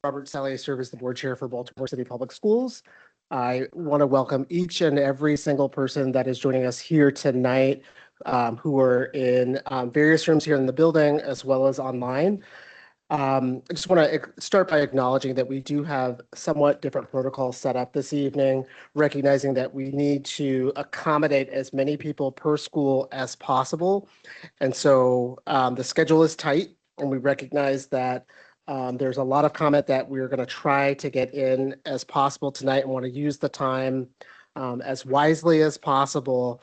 Robert Sally. I serve as the board chair for Baltimore City Public Schools. I want to welcome each and every single person that is joining us here tonight, who are in various rooms here in the building as well as online. I just want to start by acknowledging that we do have somewhat different protocols set up this evening, recognizing that we need to accommodate as many people per school as possible. And so the schedule is tight, and we recognize that there's a lot of comment that we're going to try to get in as possible tonight and want to use the time as wisely as possible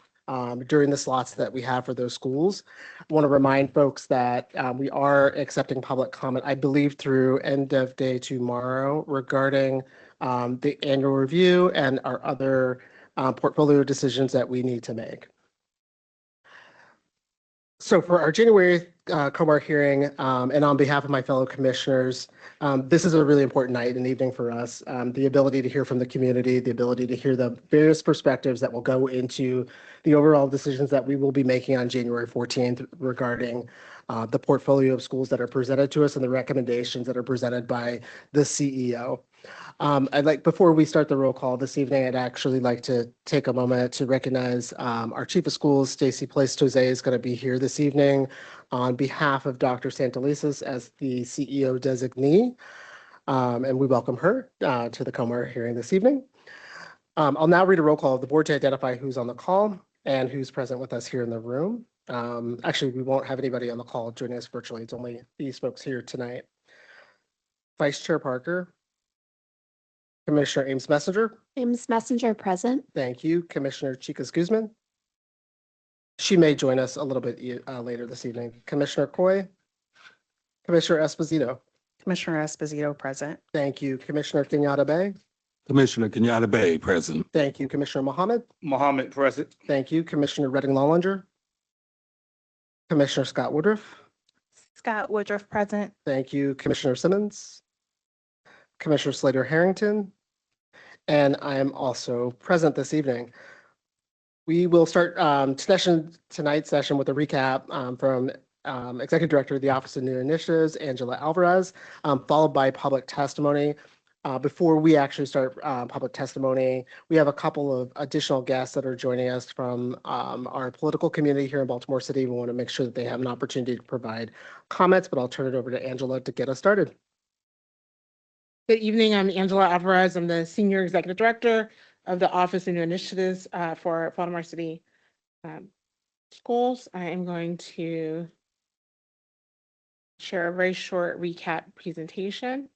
during the slots that we have for those schools. I want to remind folks that we are accepting public comment, I believe, through end of day tomorrow regarding the annual review and our other portfolio decisions that we need to make. So for our January COMAR hearing, and on behalf of my fellow commissioners, this is a really important night and evening for us. The ability to hear from the community, the ability to hear the various perspectives that will go into the overall decisions that we will be making on January 14th regarding the portfolio of schools that are presented to us and the recommendations that are presented by the CEO. Before we start the roll call this evening, I'd actually like to take a moment to recognize our chief of schools, Stacy Place-Toze, is going to be here this evening on behalf of Dr. Santelises as the CEO designee, and we welcome her to the COMAR hearing this evening. I'll now read a roll call of the board to identify who's on the call and who's present with us here in the room. Actually, we won't have anybody on the call joining us virtually. It's only these folks here tonight. Vice Chair Parker. Commissioner Ames Messenger. Ames Messenger present. Thank you. Commissioner Chicas Guzman. She may join us a little bit later this evening. Commissioner Coy. Commissioner Esposito. Commissioner Esposito present. Thank you. Commissioner Kenyatta Bay. Commissioner Kenyatta Bay present. Thank you. Commissioner Mohammed. Mohammed present. Thank you. Commissioner Redding Lollinger. Commissioner Scott Woodruff. Scott Woodruff present. Thank you. Commissioner Simmons. Commissioner Slater Harrington, and I am also present this evening. We will start tonight's session with a recap from Executive Director of the Office of New Initiatives, Angela Alvarez, followed by public testimony. Before we actually start public testimony, we have a couple of additional guests that are joining us from our political community here in Baltimore City. We want to make sure that they have an opportunity to provide comments, but I'll turn it over to Angela to get us started. Good evening. I'm Angela Alvarez. I'm the Senior Executive Director of the Office of New Initiatives for Baltimore City Schools. I am going to share a very short recap presentation.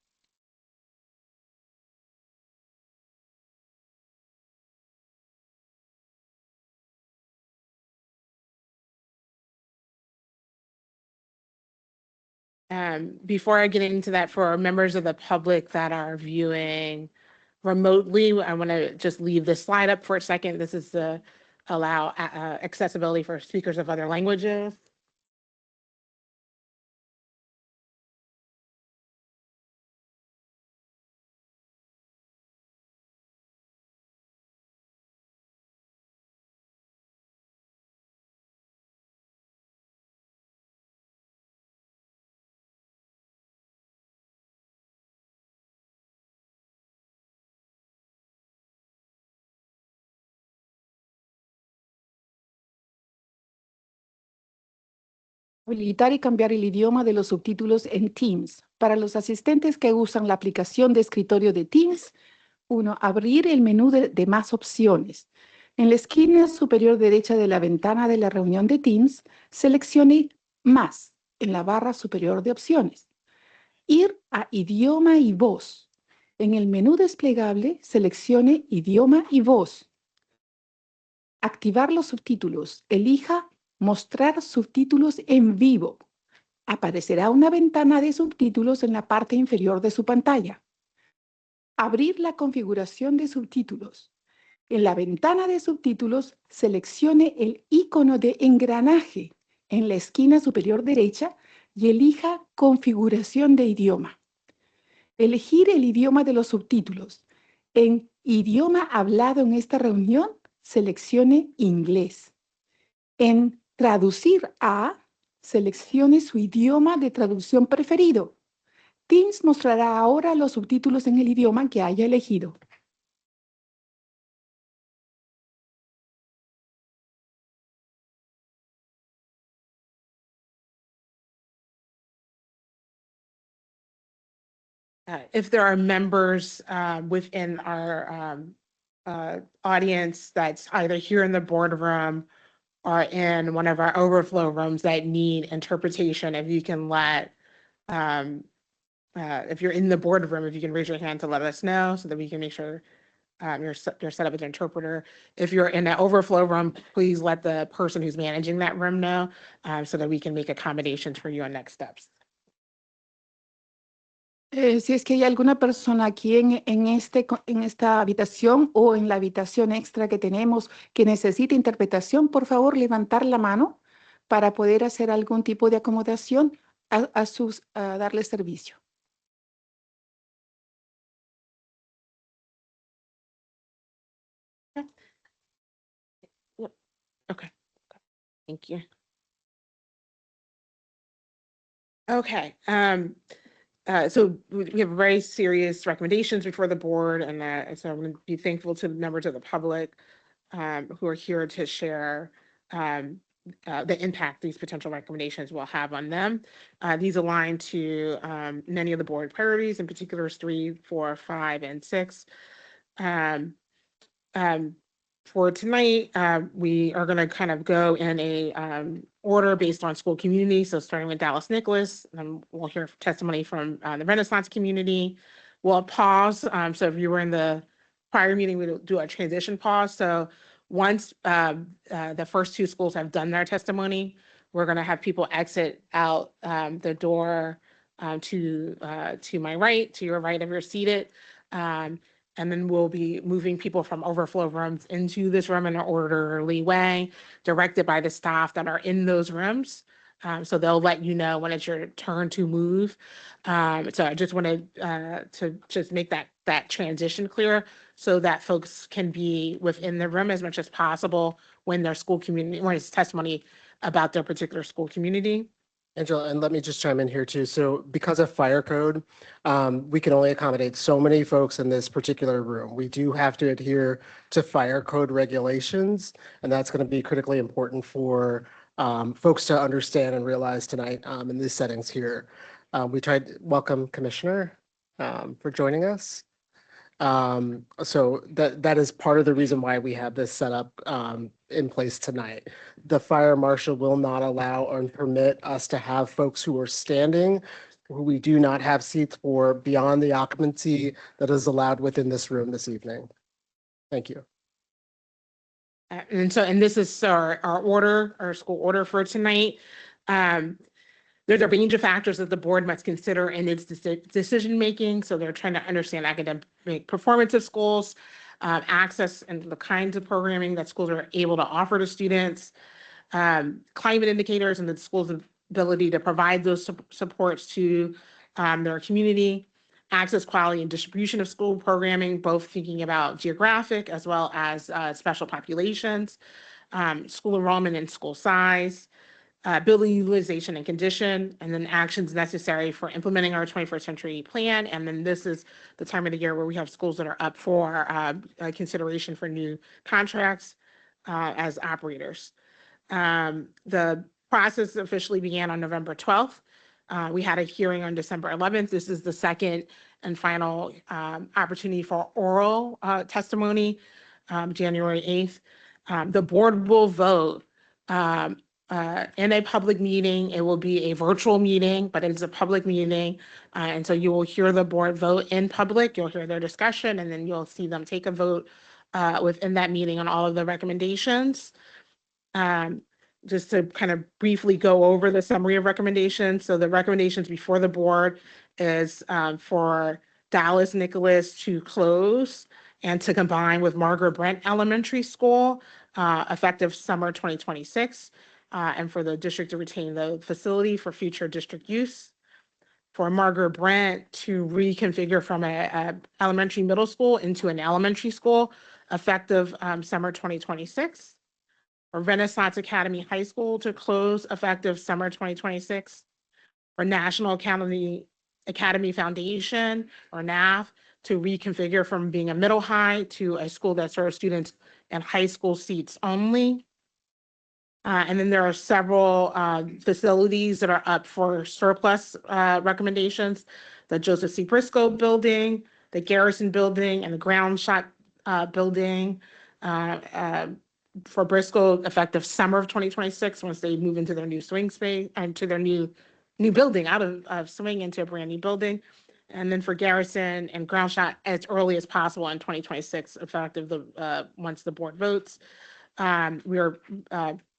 Before I get into that, for members of the public that are viewing remotely, I want to just leave this slide up for a second. This is to allow accessibility for speakers of other languages. Habilitar y cambiar el idioma de los subtítulos en Teams. Para los asistentes que usan la aplicación de escritorio de Teams, 1. Abrir el menú de más opciones. En la esquina superior derecha de la ventana de la reunión de Teams, seleccione Más en la barra superior de opciones. Ir a Idioma y Voz. En el menú desplegable, seleccione Idioma y Voz. Activar los subtítulos. Elija Mostrar subtítulos en vivo. Aparecerá una ventana de subtítulos en la parte inferior de su pantalla. Abrir la configuración de subtítulos. En la ventana de subtítulos, seleccione el icono de engranaje en la esquina superior derecha y elija Configuración de idioma. Elegir el idioma de los subtítulos. En Idioma hablado en esta reunión, seleccione Inglés. En Traducir a, seleccione su idioma de traducción preferido. Teams mostrará ahora los subtítulos en el idioma que haya elegido. If there are members within our audience that's either here in the boardroom or in one of our overflow rooms that need interpretation, if you can let, if you're in the boardroom, if you can raise your hand to let us know so that we can make sure you're set up with an interpreter. If you're in that overflow room, please let the person who's managing that room know so that we can make accommodations for you on next steps. Si es que hay alguna persona aquí en esta habitación o en la habitación extra que tenemos que necesite interpretación, por favor levantar la mano para poder hacer algún tipo de acomodación a darle servicio. Okay, thank you. Okay, so we have very serious recommendations before the board, and so I'm going to be thankful to the members of the public who are here to share the impact these potential recommendations will have on them. These align to many of the board priorities, in particular 3, 4, 5, and 6. For tonight, we are going to kind of go in a order based on school community. So starting with Dallas Nicholas, we'll hear testimony from the Renaissance community. We'll pause. So if you were in the prior meeting, we'll do a transition pause. So once the first 2 schools have done their testimony, we're going to have people exit out the door to my right, to your right if you're seated. And then we'll be moving people from overflow rooms into this room in an orderly way, directed by the staff that are in those rooms. So they'll let you know when it's your turn to move. So I just wanted to just make that transition clear so that folks can be within the room as much as possible when their school community, when it's testimony about their particular school community. Angela, and let me just chime in here too. So because of fire code, we can only accommodate so many folks in this particular room. We do have to adhere to fire code regulations, and that's going to be critically important for folks to understand and realize tonight in these settings here. We tried to welcome Commissioner for joining us. So that is part of the reason why we have this set up in place tonight. The fire marshal will not allow or permit us to have folks who are standing, who we do not have seats for, beyond the occupancy that is allowed within this room this evening. Thank you. And this is our order, our school order for tonight. There's a range of factors that the board must consider in its decision making. So they're trying to understand academic performance of schools, access and the kinds of programming that schools are able to offer to students, climate indicators and the school's ability to provide those supports to their community, access, quality, and distribution of school programming, both thinking about geographic as well as special populations, school enrollment and school size, building utilization and condition, and then actions necessary for implementing our 21st century plan. And then this is the time of the year where we have schools that are up for consideration for new contracts as operators. The process officially began on November 12th. We had a hearing on December 11th. This is the second and final opportunity for oral testimony, January 8th. The board will vote in a public meeting. It will be a virtual meeting, but it's a public meeting. And so you will hear the board vote in public. You'll hear their discussion, and then you'll see them take a vote within that meeting on all of the recommendations. Just to kind of briefly go over the summary of recommendations. So the recommendations before the board is for Dallas Nicholas to close and to combine with Margaret Brent Elementary School effective summer 2026, and for the district to retain the facility for future district use. For Margaret Brent to reconfigure from a elementary middle school into an elementary school effective summer 2026. For Renaissance Academy High School to close effective summer 2026. For National Academy Academy Foundation, or NAF, to reconfigure from being a middle high to a school that serves students in high school seats only. And then there are several facilities that are up for surplus recommendations: the Joseph C. Briscoe Building, the Garrison Building, and the Ground Shot Building. For Briscoe, effective summer of 2026, once they move into their new swing space and to their new building, out of swing into a brand new building. And then for Garrison and Ground Shot, as early as possible in 2026, effective once the board votes. We are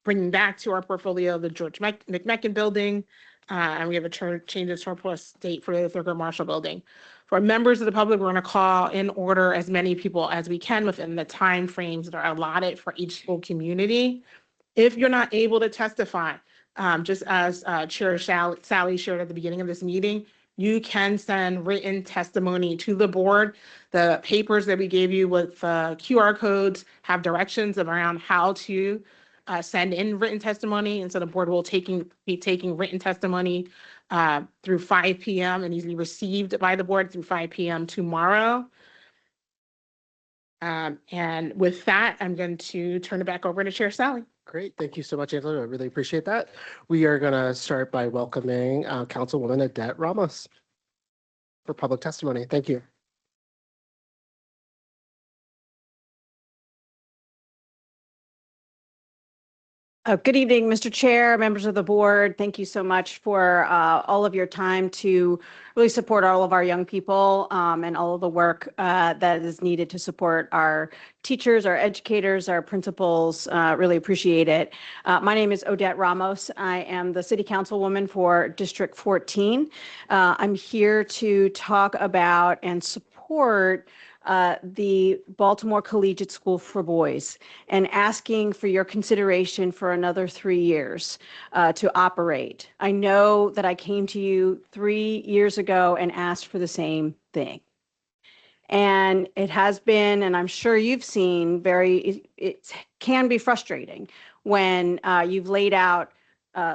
bringing back to our portfolio the George McMecken Building, and we have a change of surplus date for the Thurgood Marshall Building. For members of the public, we're going to call in order as many people as we can within the timeframes that are allotted for each school community. If you're not able to testify, just as Chair Sally shared at the beginning of this meeting, you can send written testimony to the board. The papers that we gave you with QR codes have directions around how to send in written testimony. And so the board will be taking written testimony through 5 p.m. and easily received by the board through 5 p.m. tomorrow. And with that, I'm going to turn it back over to Chair Sally. Great. Thank you so much, Angela. I really appreciate that. We are going to start by welcoming Councilwoman Odette Ramos for public testimony. Thank you. Good evening, Mr. Chair, members of the board. Thank you so much for all of your time to really support all of our young people and all of the work that is needed to support our teachers, our educators, our principals. Really appreciate it. My name is Odette Ramos. I am the City Councilwoman for District 14. I'm here to talk about and support the Baltimore Collegiate School for Boys and asking for your consideration for another 3 years to operate. I know that I came to you 3 years ago and asked for the same thing. And it has been, and I'm sure you've seen, it can be frustrating when you've laid out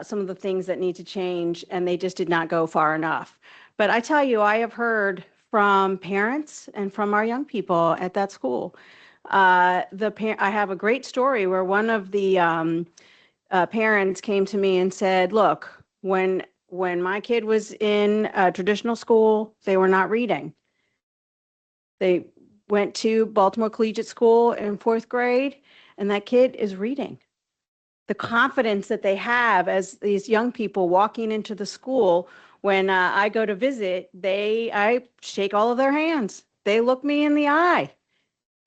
some of the things that need to change and they just did not go far enough. But I tell you, I have heard from parents and from our young people at that school. I have a great story where one of the parents came to me and said, look, when my kid was in a traditional school, they were not reading. They went to Baltimore Collegiate School in 4th grade, and that kid is reading. The confidence that they have as these young people walking into the school, when I go to visit, I shake all of their hands. They look me in the eye,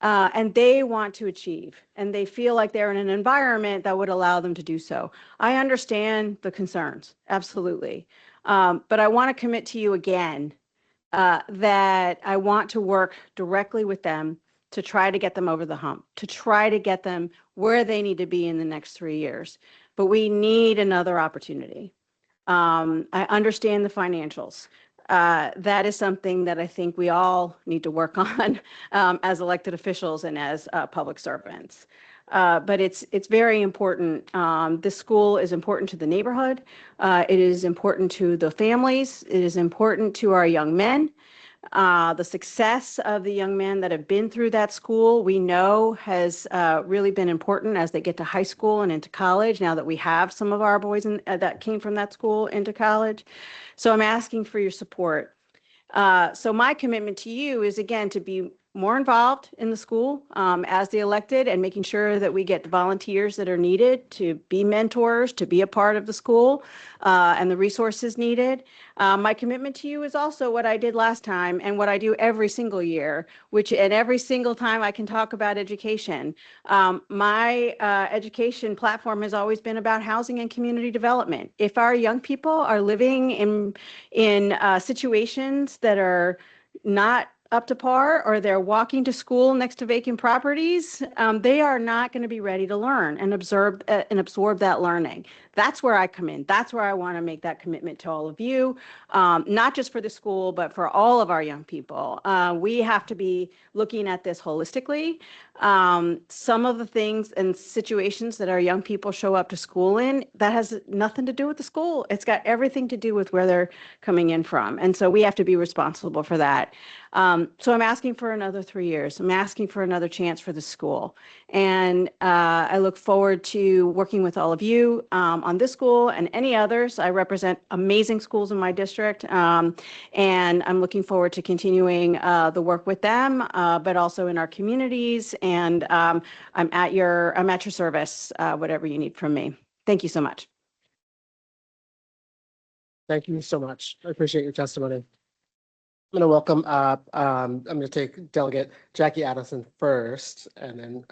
and they want to achieve, and they feel like they're in an environment that would allow them to do so. I understand the concerns, absolutely. But I want to commit to you again that I want to work directly with them to try to get them over the hump, to try to get them where they need to be in the next 3 years. But we need another opportunity. I understand the financials. That is something that I think we all need to work on as elected officials and as public servants. But it's very important. This school is important to the neighborhood. It is important to the families. It is important to our young men. The success of the young men that have been through that school, we know has really been important as they get to high school and into college, now that we have some of our boys that came from that school into college. So I'm asking for your support. So my commitment to you is, again, to be more involved in the school as the elected, and making sure that we get the volunteers that are needed to be mentors, to be a part of the school and the resources needed. My commitment to you is also what I did last time and what I do every single year, and every single time I can talk about education. My education platform has always been about housing and community development. If our young people are living in situations that are not up to par, or they're walking to school next to vacant properties, they are not going to be ready to learn and absorb that learning. That's where I come in. That's where I want to make that commitment to all of you, not just for the school, but for all of our young people. We have to be looking at this holistically. Some of the things and situations that our young people show up to school in, that has nothing to do with the school. It's got everything to do with where they're coming in from. And so we have to be responsible for that. So I'm asking for another 3 years. I'm asking for another chance for the school. And I look forward to working with all of you on this school and any others. I represent amazing schools in my district. And I'm looking forward to continuing the work with them, but also in our communities. And I'm at your service, whatever you need from me. Thank you so much. Thank you so much. I appreciate your testimony. I'm going to welcome up, I'm going to take Delegate Jackie Addison first, and then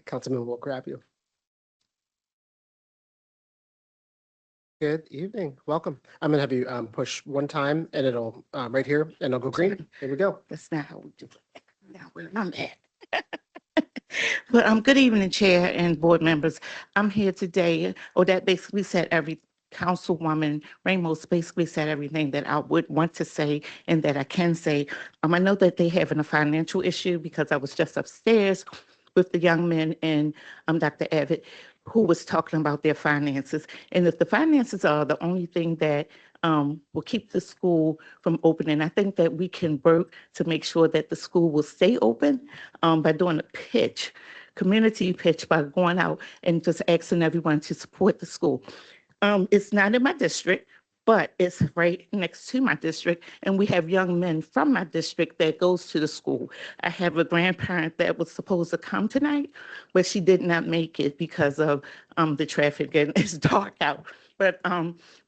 Councilman will grab you. Good evening. Welcome. I'm going to have you push one time, and it'll right here, and it'll go green. Here we go. That's not how we do it. Now where I'm at. But good evening, Chair and board members. I'm here today, that basically said Councilwoman Ramos basically said everything that I would want to say and that I can say. I know that they having a financial issue because I was just upstairs with the young men and Dr. Abbott, who was talking about their finances. And if the finances are the only thing that will keep the school from opening, I think that we can work to make sure that the school will stay open by doing a pitch, community pitch, by going out and just asking everyone to support the school. It's not in my district, but it's right next to my district. And we have young men from my district that goes to the school. I have a grandparent that was supposed to come tonight, but she did not make it because of the traffic and it's dark out. But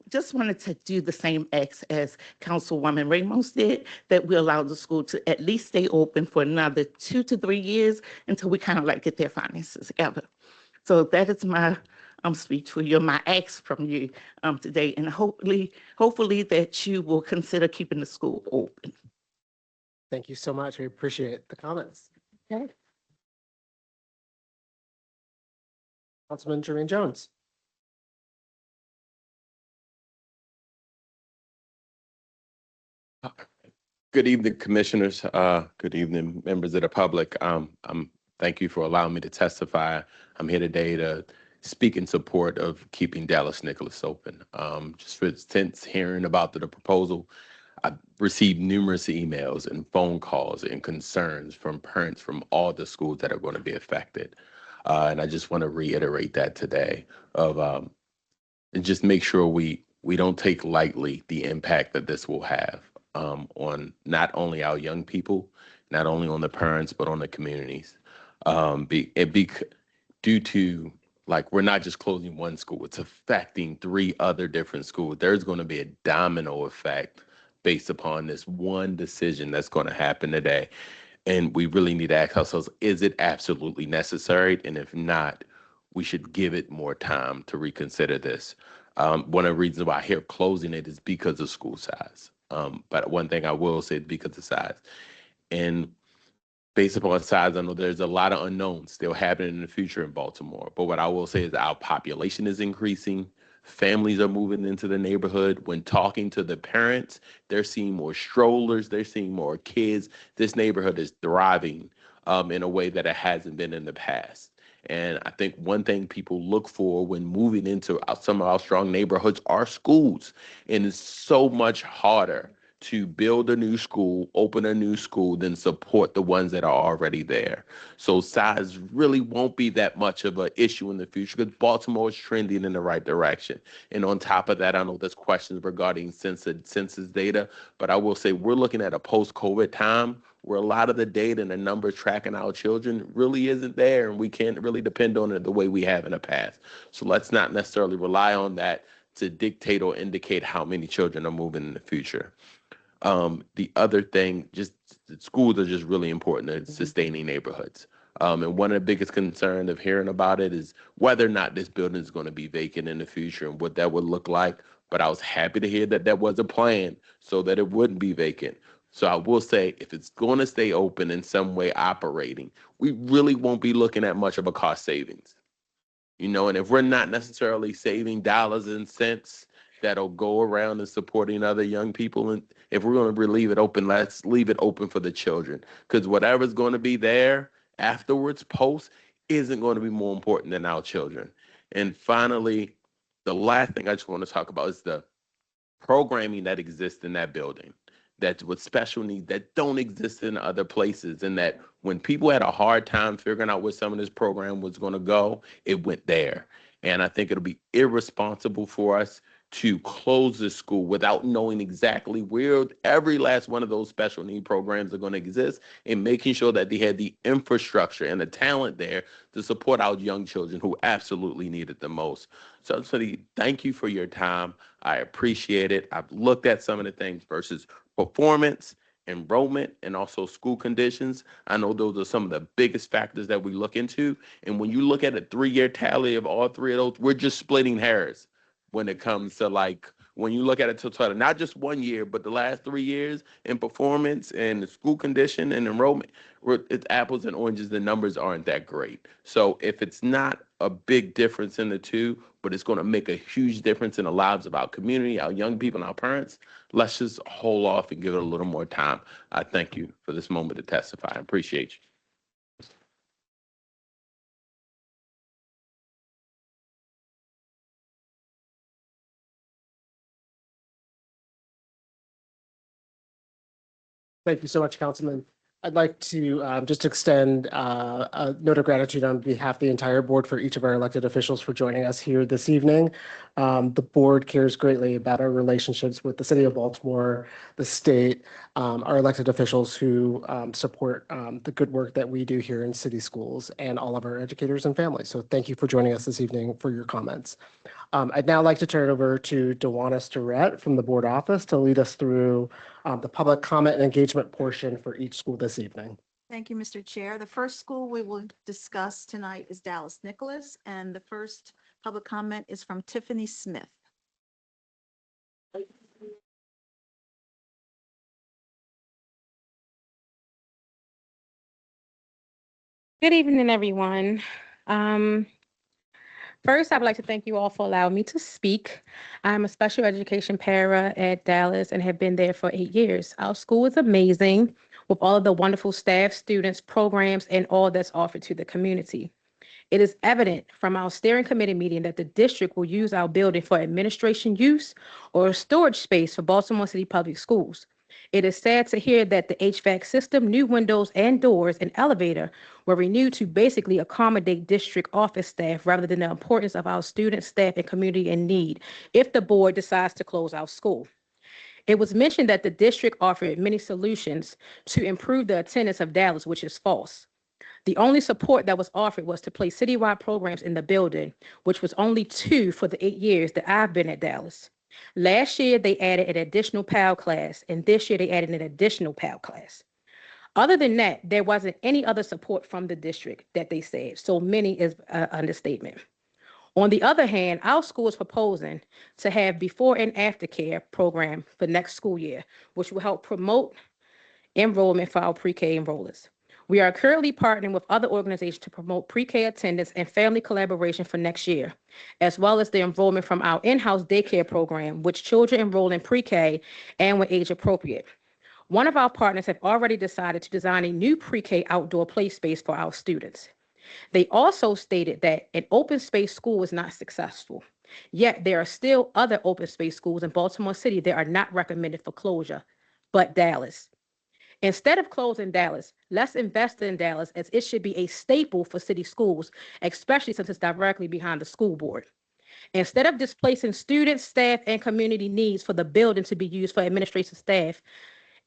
just wanted to do the same acts as Councilwoman Ramos did, that we allow the school to at least stay open for another 2 to 3 years until we kind of like get their finances together. So that is my speech for you, my ask from you today, and hopefully that you will consider keeping the school open. Thank you so much. We appreciate the comments. Okay. Councilman Jermaine Jones. Good evening, commissioners. Good evening, members of the public. Thank you for allowing me to testify. I'm here today to speak in support of keeping Dallas Nicholas open. Since hearing about the proposal, I've received numerous emails and phone calls and concerns from parents from all the schools that are going to be affected. And I just want to reiterate that today and just make sure we don't take lightly the impact that this will have on not only our young people, not only on the parents, but on the communities. Due to, like, we're not just closing one school, it's affecting 3 other different schools. There's going to be a domino effect based upon this one decision that's going to happen today. And we really need to ask ourselves, is it absolutely necessary? And if not, we should give it more time to reconsider this. One of the reasons why I hear closing it is because of school size. But one thing I will say is because of size. And based upon size, I know there's a lot of unknowns still happening in the future in Baltimore. But what I will say is our population is increasing. Families are moving into the neighborhood. When talking to the parents, they're seeing more strollers, they're seeing more kids. This neighborhood is thriving in a way that it hasn't been in the past. And I think one thing people look for when moving into some of our strong neighborhoods are schools. And it's so much harder to build a new school, open a new school, than support the ones that are already there. So size really won't be that much of an issue in the future because Baltimore is trending in the right direction. And on top of that, I know there's questions regarding census data, but I will say we're looking at a post-COVID time where a lot of the data and the numbers tracking our children really isn't there, and we can't really depend on it the way we have in the past. So let's not necessarily rely on that to dictate or indicate how many children are moving in the future. The other thing, just schools are just really important in sustaining neighborhoods. And one of the biggest concerns of hearing about it is whether or not this building is going to be vacant in the future and what that would look like. But I was happy to hear that there was a plan so that it wouldn't be vacant. So I will say, if it's going to stay open in some way operating, we really won't be looking at much of a cost savings. And if we're not necessarily saving dollars and cents that'll go around and supporting other young people, and if we're going to leave it open, let's leave it open for the children, because whatever's going to be there afterwards, post, isn't going to be more important than our children. And finally, the last thing I just want to talk about is the programming that exists in that building, that with special needs that don't exist in other places, and that when people had a hard time figuring out where some of this program was going to go, it went there. And I think it'll be irresponsible for us to close the school without knowing exactly where every last one of those special need programs are going to exist, and making sure that they had the infrastructure and the talent there to support our young children who absolutely need it the most. So, thank you for your time. I appreciate it. I've looked at some of the things versus performance, enrollment, and also school conditions. I know those are some of the biggest factors that we look into. And when you look at a 3-year tally of all three of those, we're just splitting hairs when it comes to, like, when you look at it total, not just 1 year, but the last 3 years in performance and the school condition and enrollment, it's apples and oranges. The numbers aren't that great. So if it's not a big difference in the two, but it's going to make a huge difference in the lives of our community, our young people, and our parents, let's just hold off and give it a little more time. I thank you for this moment to testify. I appreciate you. Thank you so much, Councilman. I'd like to just extend a note of gratitude on behalf of the entire board for each of our elected officials for joining us here this evening. The board cares greatly about our relationships with the city of Baltimore, the state, our elected officials who support the good work that we do here in city schools, and all of our educators and families. So thank you for joining us this evening for your comments. I'd now like to turn it over to Dewana Starrett from the board office to lead us through the public comment and engagement portion for each school this evening. Thank you, Mr. Chair. The first school we will discuss tonight is Dallas Nicholas, and the first public comment is from Tiffany Smith. Good evening, everyone. First, I'd like to thank you all for allowing me to speak. I'm a special education para at Dallas and have been there for 8 years. Our school is amazing with all of the wonderful staff, students, programs, and all that's offered to the community. It is evident from our steering committee meeting that the district will use our building for administration use or storage space for Baltimore City Public Schools. It is sad to hear that the HVAC system, new windows and doors, and elevator were renewed to basically accommodate district office staff rather than the importance of our students, staff, and community in need if the board decides to close our school. It was mentioned that the district offered many solutions to improve the attendance of Dallas, which is false. The only support that was offered was to place citywide programs in the building, which was only 2 for the 8 years that I've been at Dallas. Last year, they added an additional PAL class, and this year they added an additional PAL class. Other than that, there wasn't any other support from the district that they said, so many is an understatement. On the other hand, our school is proposing to have before and after care program for next school year, which will help promote enrollment for our pre-K enrollers. We are currently partnering with other organizations to promote pre-K attendance and family collaboration for next year, as well as the enrollment from our in-house daycare program, which children enroll in pre-K and when age appropriate. One of our partners have already decided to design a new pre-K outdoor play space for our students. They also stated that an open space school is not successful. Yet there are still other open space schools in Baltimore City that are not recommended for closure, but Dallas. Instead of closing Dallas, let's invest in Dallas as it should be a staple for city schools, especially since it's directly behind the school board. Instead of displacing students, staff, and community needs for the building to be used for administrative staff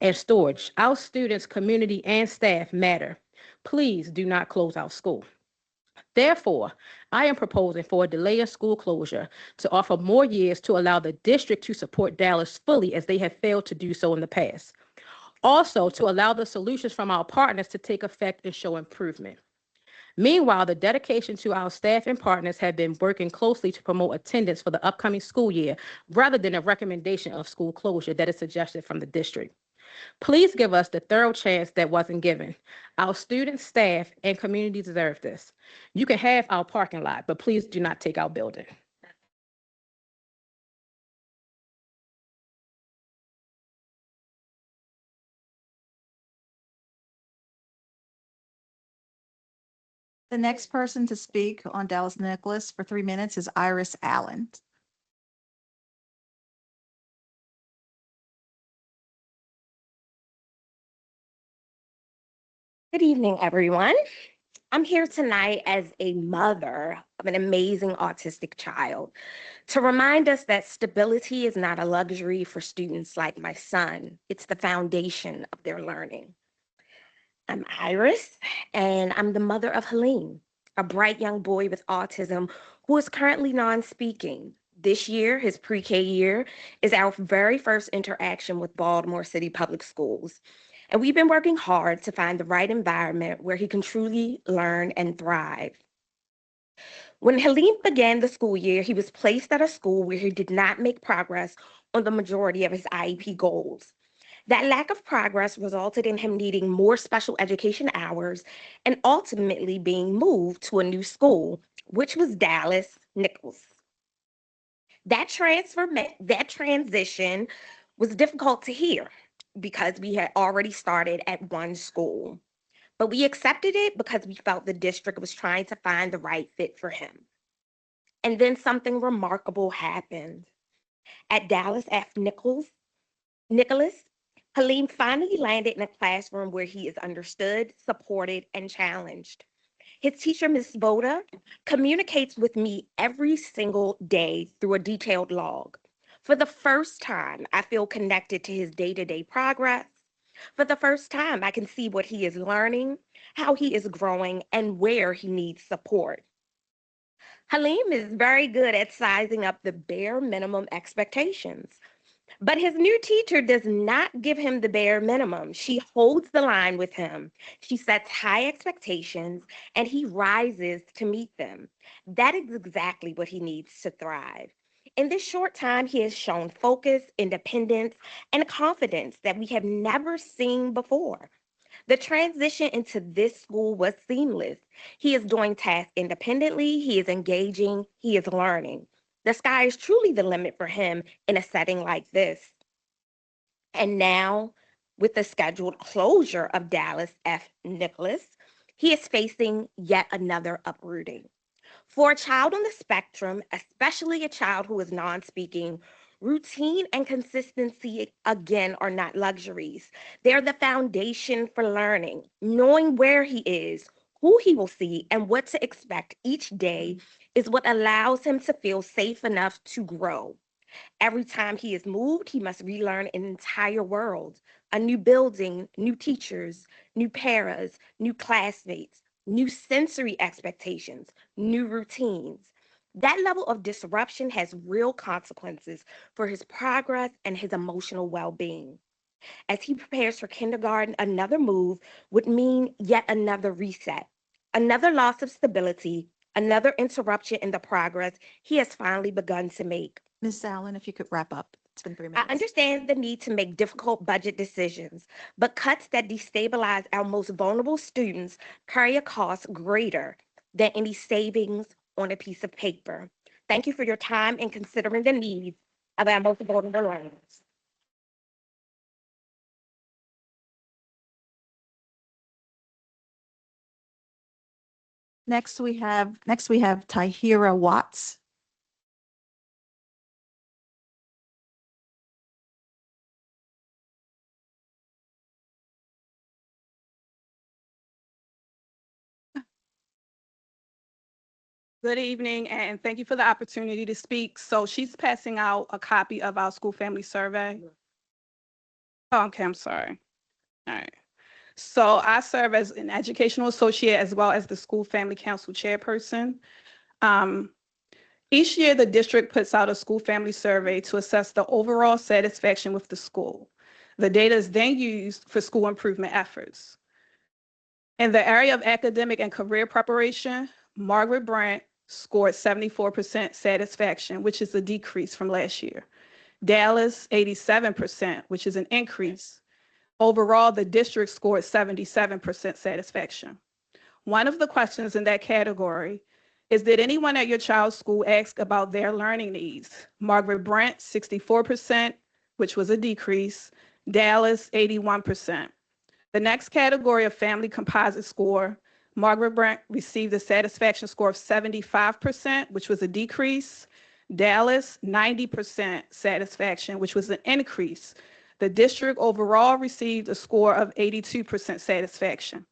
and storage, our students, community, and staff matter. Please do not close our school. Therefore, I am proposing for a delay of school closure to offer more years to allow the district to support Dallas fully as they have failed to do so in the past. Also, to allow the solutions from our partners to take effect and show improvement. Meanwhile, the dedication to our staff and partners have been working closely to promote attendance for the upcoming school year rather than a recommendation of school closure that is suggested from the district. Please give us the thorough chance that wasn't given. Our students, staff, and community deserve this. You can have our parking lot, but please do not take our building. The next person to speak on Dallas Nicholas for 3 minutes is Iris Allen. Good evening, everyone. I'm here tonight as a mother of an amazing autistic child to remind us that stability is not a luxury for students like my son. It's the foundation of their learning. I'm Iris, and I'm the mother of Helene, a bright young boy with autism who is currently non-speaking. This year, his pre-K year, is our very first interaction with Baltimore City Public Schools. And we've been working hard to find the right environment where he can truly learn and thrive. When Helene began the school year, he was placed at a school where he did not make progress on the majority of his IEP goals. That lack of progress resulted in him needing more special education hours and ultimately being moved to a new school, which was Dallas Nichols. That transition was difficult to hear because we had already started at one school. But we accepted it because we felt the district was trying to find the right fit for him. And then something remarkable happened. At Dallas F. Nicholas, Halim finally landed in a classroom where he is understood, supported, and challenged. His teacher, Ms. Voda, communicates with me every single day through a detailed log. For the first time, I feel connected to his day-to-day progress. For the first time, I can see what he is learning, how he is growing, and where he needs support. Halim is very good at sizing up the bare minimum expectations. But his new teacher does not give him the bare minimum. She holds the line with him. She sets high expectations and he rises to meet them. That is exactly what he needs to thrive. In this short time, he has shown focus, independence, and confidence that we have never seen before. The transition into this school was seamless. He is doing tasks independently, he is engaging, he is learning. The sky is truly the limit for him in a setting like this. And now, with the scheduled closure of Dallas F. Nicholas, he is facing yet another uprooting. For a child on the spectrum, especially a child who is non-speaking, routine and consistency, again, are not luxuries. They're the foundation for learning. Knowing where he is, who he will see, and what to expect each day is what allows him to feel safe enough to grow. Every time he is moved, he must relearn an entire world, a new building, new teachers, new paras, new classmates, new sensory expectations, new routines. That level of disruption has real consequences for his progress and his emotional well-being. As he prepares for kindergarten, another move would mean yet another reset, another loss of stability, another interruption in the progress he has finally begun to make. Ms. Allen, if you could wrap up. It's been 3 I minutes. understand the need to make difficult budget decisions, but cuts that destabilize our most vulnerable students carry a cost greater than any savings on a piece of paper. Thank you for your time and considering the needs of our most vulnerable learners. Next we have Tahira Watts. Good evening, and thank you for the opportunity to speak. So she's passing out a copy of our school family survey. Oh, okay, I'm sorry. All right. So I serve as an educational associate as well as the school family council chairperson. Each year, the district puts out a school family survey to assess the overall satisfaction with the school. The data is then used for school improvement efforts. In the area of academic and career preparation, Margaret Brandt scored 74% satisfaction, which is a decrease from last year. Dallas, 87%, which is an increase. Overall, the district scored 77% satisfaction. One of the questions in that category is, did anyone at your child's school ask about their learning needs? Margaret Brandt, 64%, which was a decrease. Dallas, 81%. The next category of family composite score, Margaret Brent received a satisfaction score of 75%, which was a decrease. Dallas, 90% satisfaction, which was an increase. The district overall received a score of 82% satisfaction.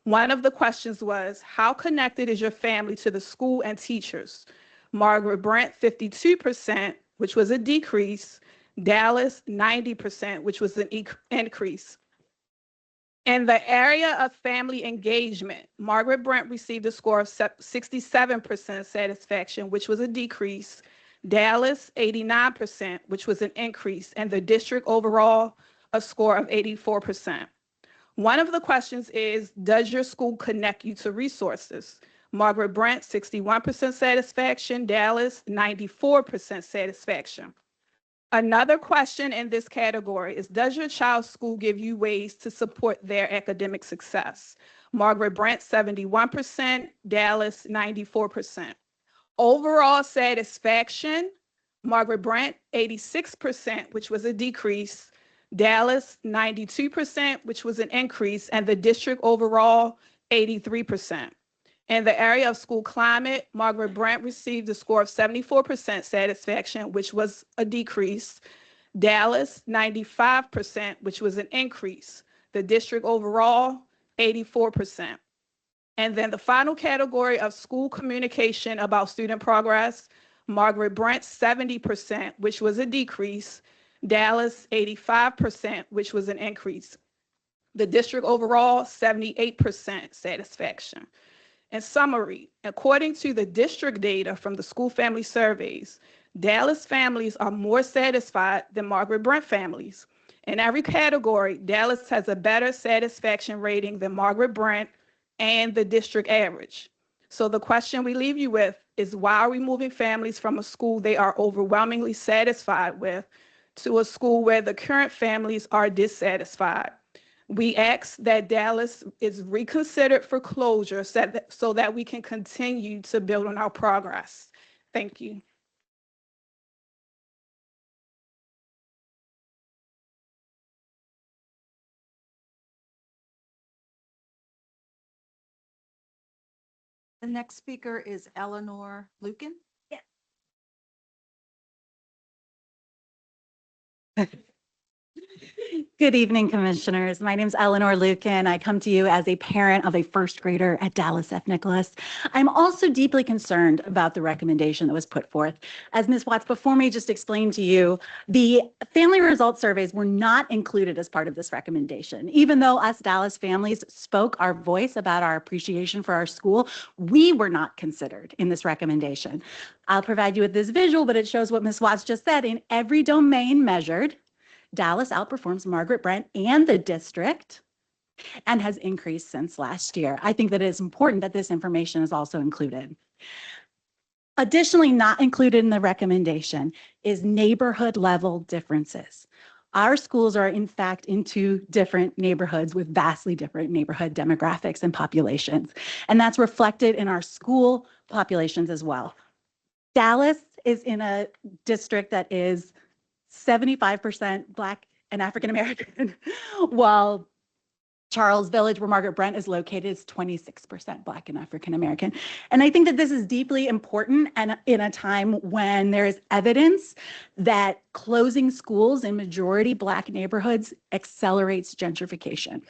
One of the questions was, how connected is your family to the school and teachers? Margaret Brent, 52%, which was a decrease. Dallas, 90%, which was an increase. In the area of family engagement, Margaret Brent received a score of 67% satisfaction, which was a decrease. Dallas, 89%, which was an increase. And the district overall, a score of 84%. One of the questions is, does your school connect you to resources? Margaret Brent, 61% satisfaction. Dallas, 94% satisfaction. Another question in this category is, does your child's school give you ways to support their academic success? Margaret Brent, 71%, Dallas, 94%. Overall satisfaction, Margaret Brent, 86%, which was a decrease. Dallas, 92%, which was an increase, and the district overall, 83%. In the area of school climate, Margaret Brent received a score of 74% satisfaction, which was a decrease. Dallas, 95%, which was an increase. The district overall, 84%. And then the final category of school communication about student progress, Margaret Brent, 70%, which was a decrease. Dallas, 85%, which was an increase. The district overall, 78% satisfaction. In summary, according to the district data from the school family surveys, Dallas families are more satisfied than Margaret Brent families. In every category, Dallas has a better satisfaction rating than Margaret Brent and the district average. So the question we leave you with is, why are we moving families from a school they are overwhelmingly satisfied with to a school where the current families are dissatisfied? We ask that Dallas is reconsidered for closure so that we can continue to build on our progress. Thank you. The next speaker is Eleanor Lukin. Good evening, commissioners. My name is Eleanor Lukin. I come to you as a parent of a first grader at Dallas F. Nicholas. I'm also deeply concerned about the recommendation that was put forth. As Ms. Watts before me just explained to you, the family results surveys were not included as part of this recommendation. Even though us Dallas families spoke our voice about our appreciation for our school, we were not considered in this recommendation. I'll provide you with this visual, but it shows what Ms. Watts just said. In every domain measured, Dallas outperforms Margaret Brent and the district and has increased since last year. I think that it is important that this information is also included. Additionally, not included in the recommendation is neighborhood level differences. Our schools are in fact in two different neighborhoods with vastly different neighborhood demographics and populations. And that's reflected in our school populations as well. Dallas is in a district that is 75% Black and African American, while Charles Village, where Margaret Brent is located, is 26% Black and African American. And I think that this is deeply important, and in a time when there is evidence that closing schools in majority Black neighborhoods accelerates gentrification.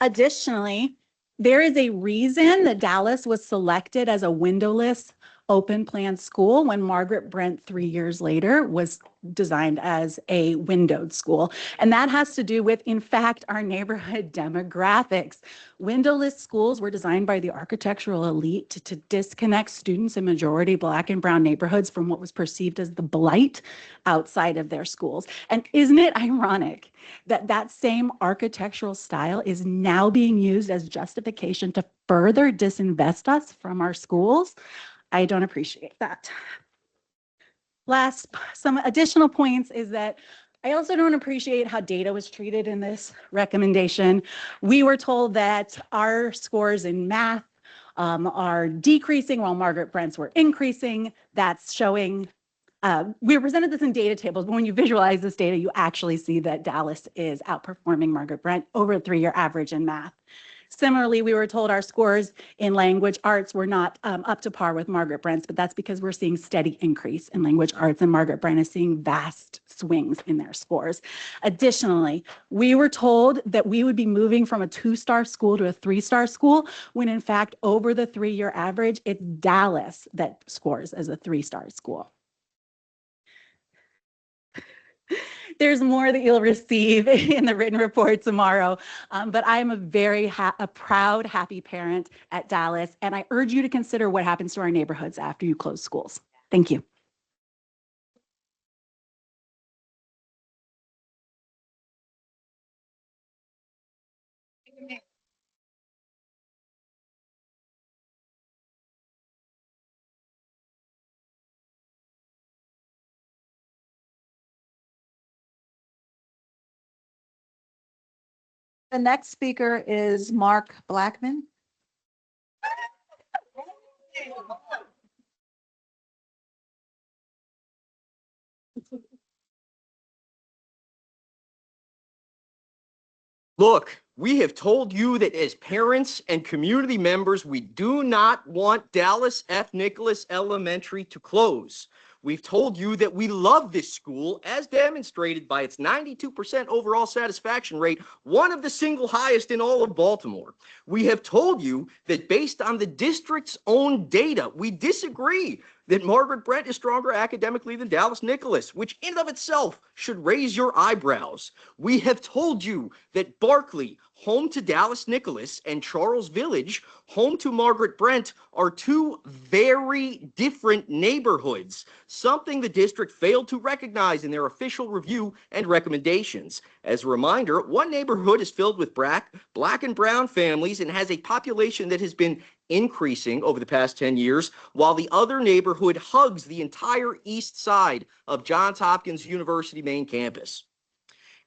Additionally, there is a reason that Dallas was selected as a windowless open plan school when Margaret Brent 3 years later was designed as a windowed school. And that has to do with, in fact, our neighborhood demographics. Windowless schools were designed by the architectural elite to disconnect students in majority Black and brown neighborhoods from what was perceived as the blight outside of their schools. And isn't it ironic that that same architectural style is now being used as justification to further disinvest us from our schools? I don't appreciate that. Last, some additional points is that I also don't appreciate how data was treated in this recommendation. We were told that our scores in math are decreasing while Margaret Brent's were increasing. That's showing We presented this in data tables, but when you visualize this data, you actually see that Dallas is outperforming Margaret Brent over a 3-year average in math. Similarly, we were told our scores in language arts were not up to par with Margaret Brent's, but that's because we're seeing steady increase in language arts, and Margaret Brent is seeing vast swings in their scores. Additionally, we were told that we would be moving from a 2-star school to a 3-star school, when in fact, over the 3-year average, it's Dallas that scores as a 3-star school. There's more that you'll receive in the written report tomorrow, but I am a proud, happy parent at Dallas, and I urge you to consider what happens to our neighborhoods after you close schools. Thank you. The next speaker is Mark Blackman. Look, we have told you that as parents and community members, we do not want Dallas F. Nicholas Elementary to close. We've told you that we love this school, as demonstrated by its 92% overall satisfaction rate, one of the single highest in all of Baltimore. We have told you that based on the district's own data, we disagree that Margaret Brent is stronger academically than Dallas Nicholas, which in and of itself should raise your eyebrows. We have told you that Barkley, home to Dallas Nicholas, and Charles Village, home to Margaret Brent, are two very different neighborhoods, something the district failed to recognize in their official review and recommendations. As a reminder, one neighborhood is filled with black and brown families and has a population that has been increasing over the past 10 years, while the other neighborhood hugs the entire east side of Johns Hopkins University main campus.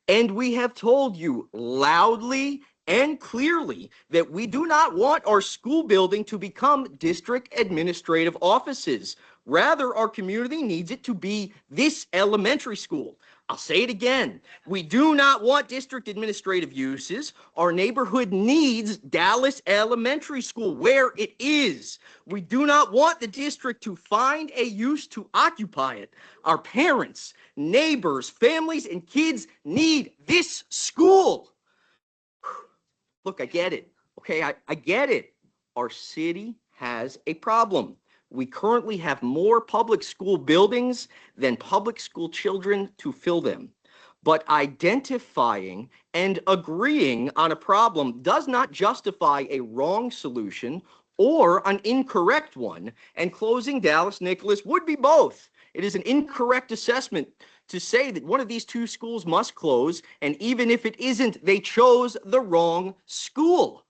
And we have told you loudly and clearly that we do not want our school building to become district administrative offices. Rather, our community needs it to be this elementary school. I'll say it again. We do not want district administrative uses. Our neighborhood needs Dallas Elementary School where it is. We do not want the district to find a use to occupy it. Our parents, neighbors, families, and kids need this school. Look, I get it. Okay, I get it. Our city has a problem. We currently have more public school buildings than public school children to fill them. But identifying and agreeing on a problem does not justify a wrong solution or an incorrect one, and closing Dallas Nicholas would be both. It is an incorrect assessment to say that one of these two schools must close, and even if it isn't, they chose the wrong school.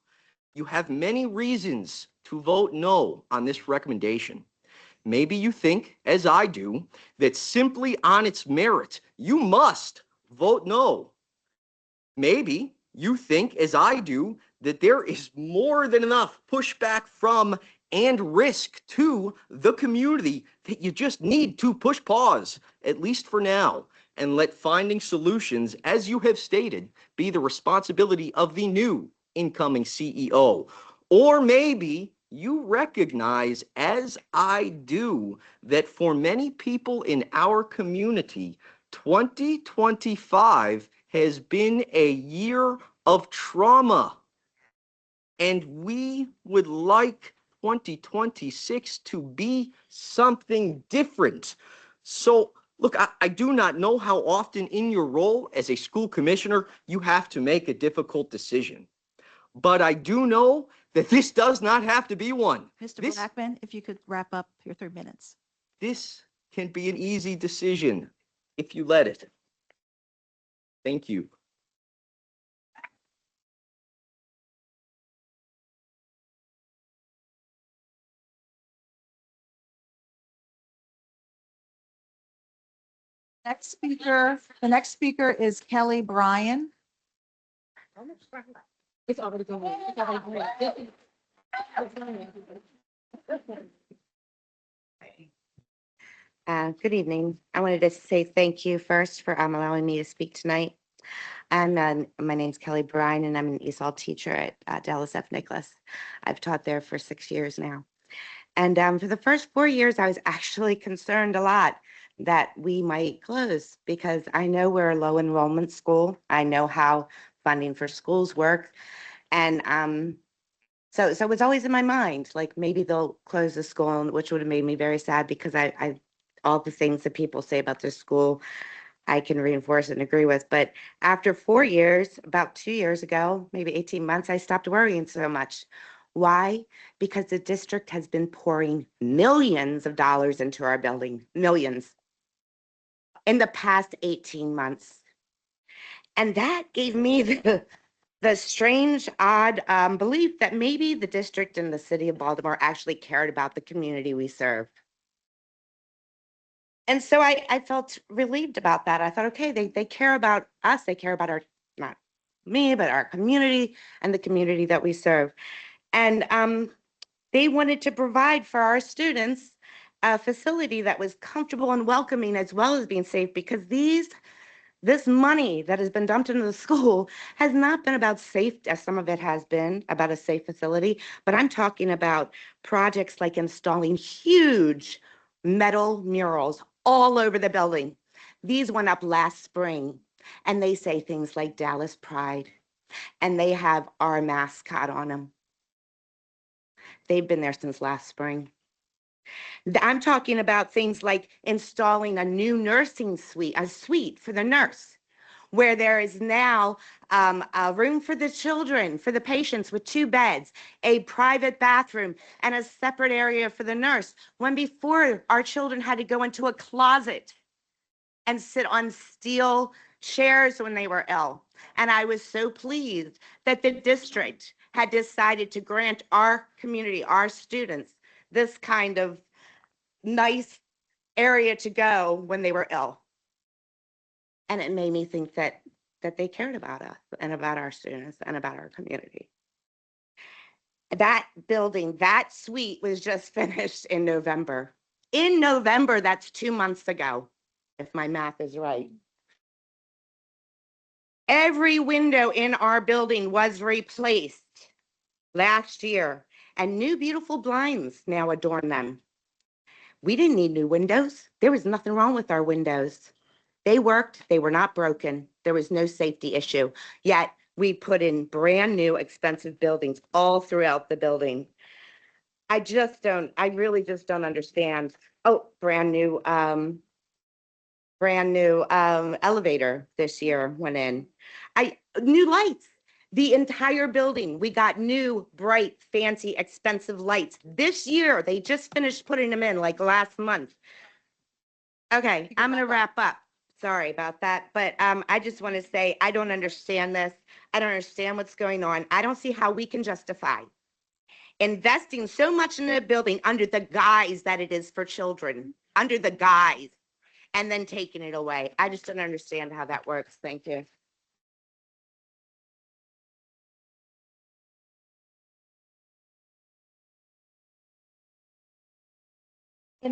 You have many reasons to vote no on this recommendation. Maybe you think, as I do, that simply on its merit, you must vote no. Maybe you think, as I do, that there is more than enough pushback from and risk to the community that you just need to push pause, at least for now, and let finding solutions, as you have stated, be the responsibility of the new incoming CEO. Or maybe you recognize, as I do, that for many people in our community, 2025 has been a year of trauma. And we would like 2026 to be something different. So, look, I do not know how often in your role as a school commissioner you have to make a difficult decision. But I do know that this does not have to be one. Mr. Blackman, if you could wrap up your 3 minutes. This can be an easy decision if you let it. Thank you. The next speaker is Kelly Bryan. It's already going. It's already going. Good evening. I wanted to say thank you first for allowing me to speak tonight. My name's Kelly Bryan, and I'm an ESOL teacher at Dallas F. Nicholas. I've taught there for 6 years now. And for the first 4 years, I was actually concerned a lot that we might close because I know we're a low enrollment school. I know how funding for schools work. And so it was always in my mind, like maybe they'll close the school, which would have made me very sad because I all the things that people say about this school, I can reinforce and agree with. But after 4 years, about 2 years ago, maybe 18 months, I stopped worrying so much. Why? Because the district has been pouring millions of dollars into our building, millions, in the past 18 months. And that gave me the strange, odd belief that maybe the district and the city of Baltimore actually cared about the community we serve. And so I felt relieved about that. I thought, okay, they care about us. They care about not me, but our community and the community that we serve. And they wanted to provide for our students a facility that was comfortable and welcoming as well as being safe, because this money that has been dumped into the school has not been about safe, as some of it has been about a safe facility, but I'm talking about projects like installing huge metal murals all over the building. These went up last spring, and they say things like Dallas Pride, and they have our mascot on them. They've been there since last spring. I'm talking about things like installing a new nursing suite, a suite for the nurse, where there is now a room for the children, for the patients with 2 beds, a private bathroom, and a separate area for the nurse. When before our children had to go into a closet and sit on steel chairs when they were ill. And I was so pleased that the district had decided to grant our community, our students, this kind of nice area to go when they were ill. And it made me think that they cared about us and about our students and about our community. That building, that suite was just finished in November. In November, that's 2 months ago, if my math is right. Every window in our building was replaced last year, and new beautiful blinds now adorn them. We didn't need new windows. There was nothing wrong with our windows. They worked, they were not broken. There was no safety issue. Yet we put in brand new expensive buildings all throughout the building. I really just don't understand. Oh, brand new elevator this year went in. New lights. The entire building, we got new, bright, fancy, expensive lights. This year, they just finished putting them in like last month. Okay, I'm gonna wrap up. Sorry about that, but I just want to say, I don't understand this. I don't understand what's going on. I don't see how we can justify investing so much in a building under the guise that it is for children, under the guise, and then taking it away. I just don't understand how that works. Thank you. The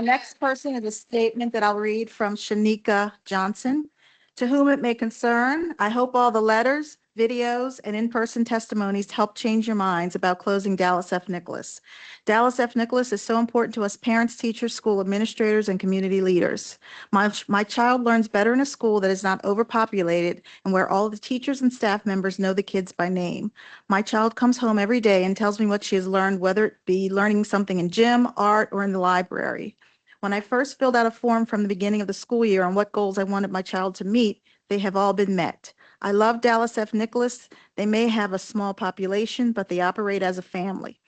next person is a statement that I'll read from Shanika Johnson. To whom it may concern, I hope all the letters, videos, and in-person testimonies help change your minds about closing Dallas F. Nicholas. Dallas F. Nicholas is so important to us parents, teachers, school administrators, and community leaders. My child learns better in a school that is not overpopulated and where all the teachers and staff members know the kids by name. My child comes home every day and tells me what she has learned, whether it be learning something in gym, art, or in the library. When I first filled out a form from the beginning of the school year on what goals I wanted my child to meet, they have all been met. I love Dallas F. Nicholas. They may have a small population, but they operate as a family.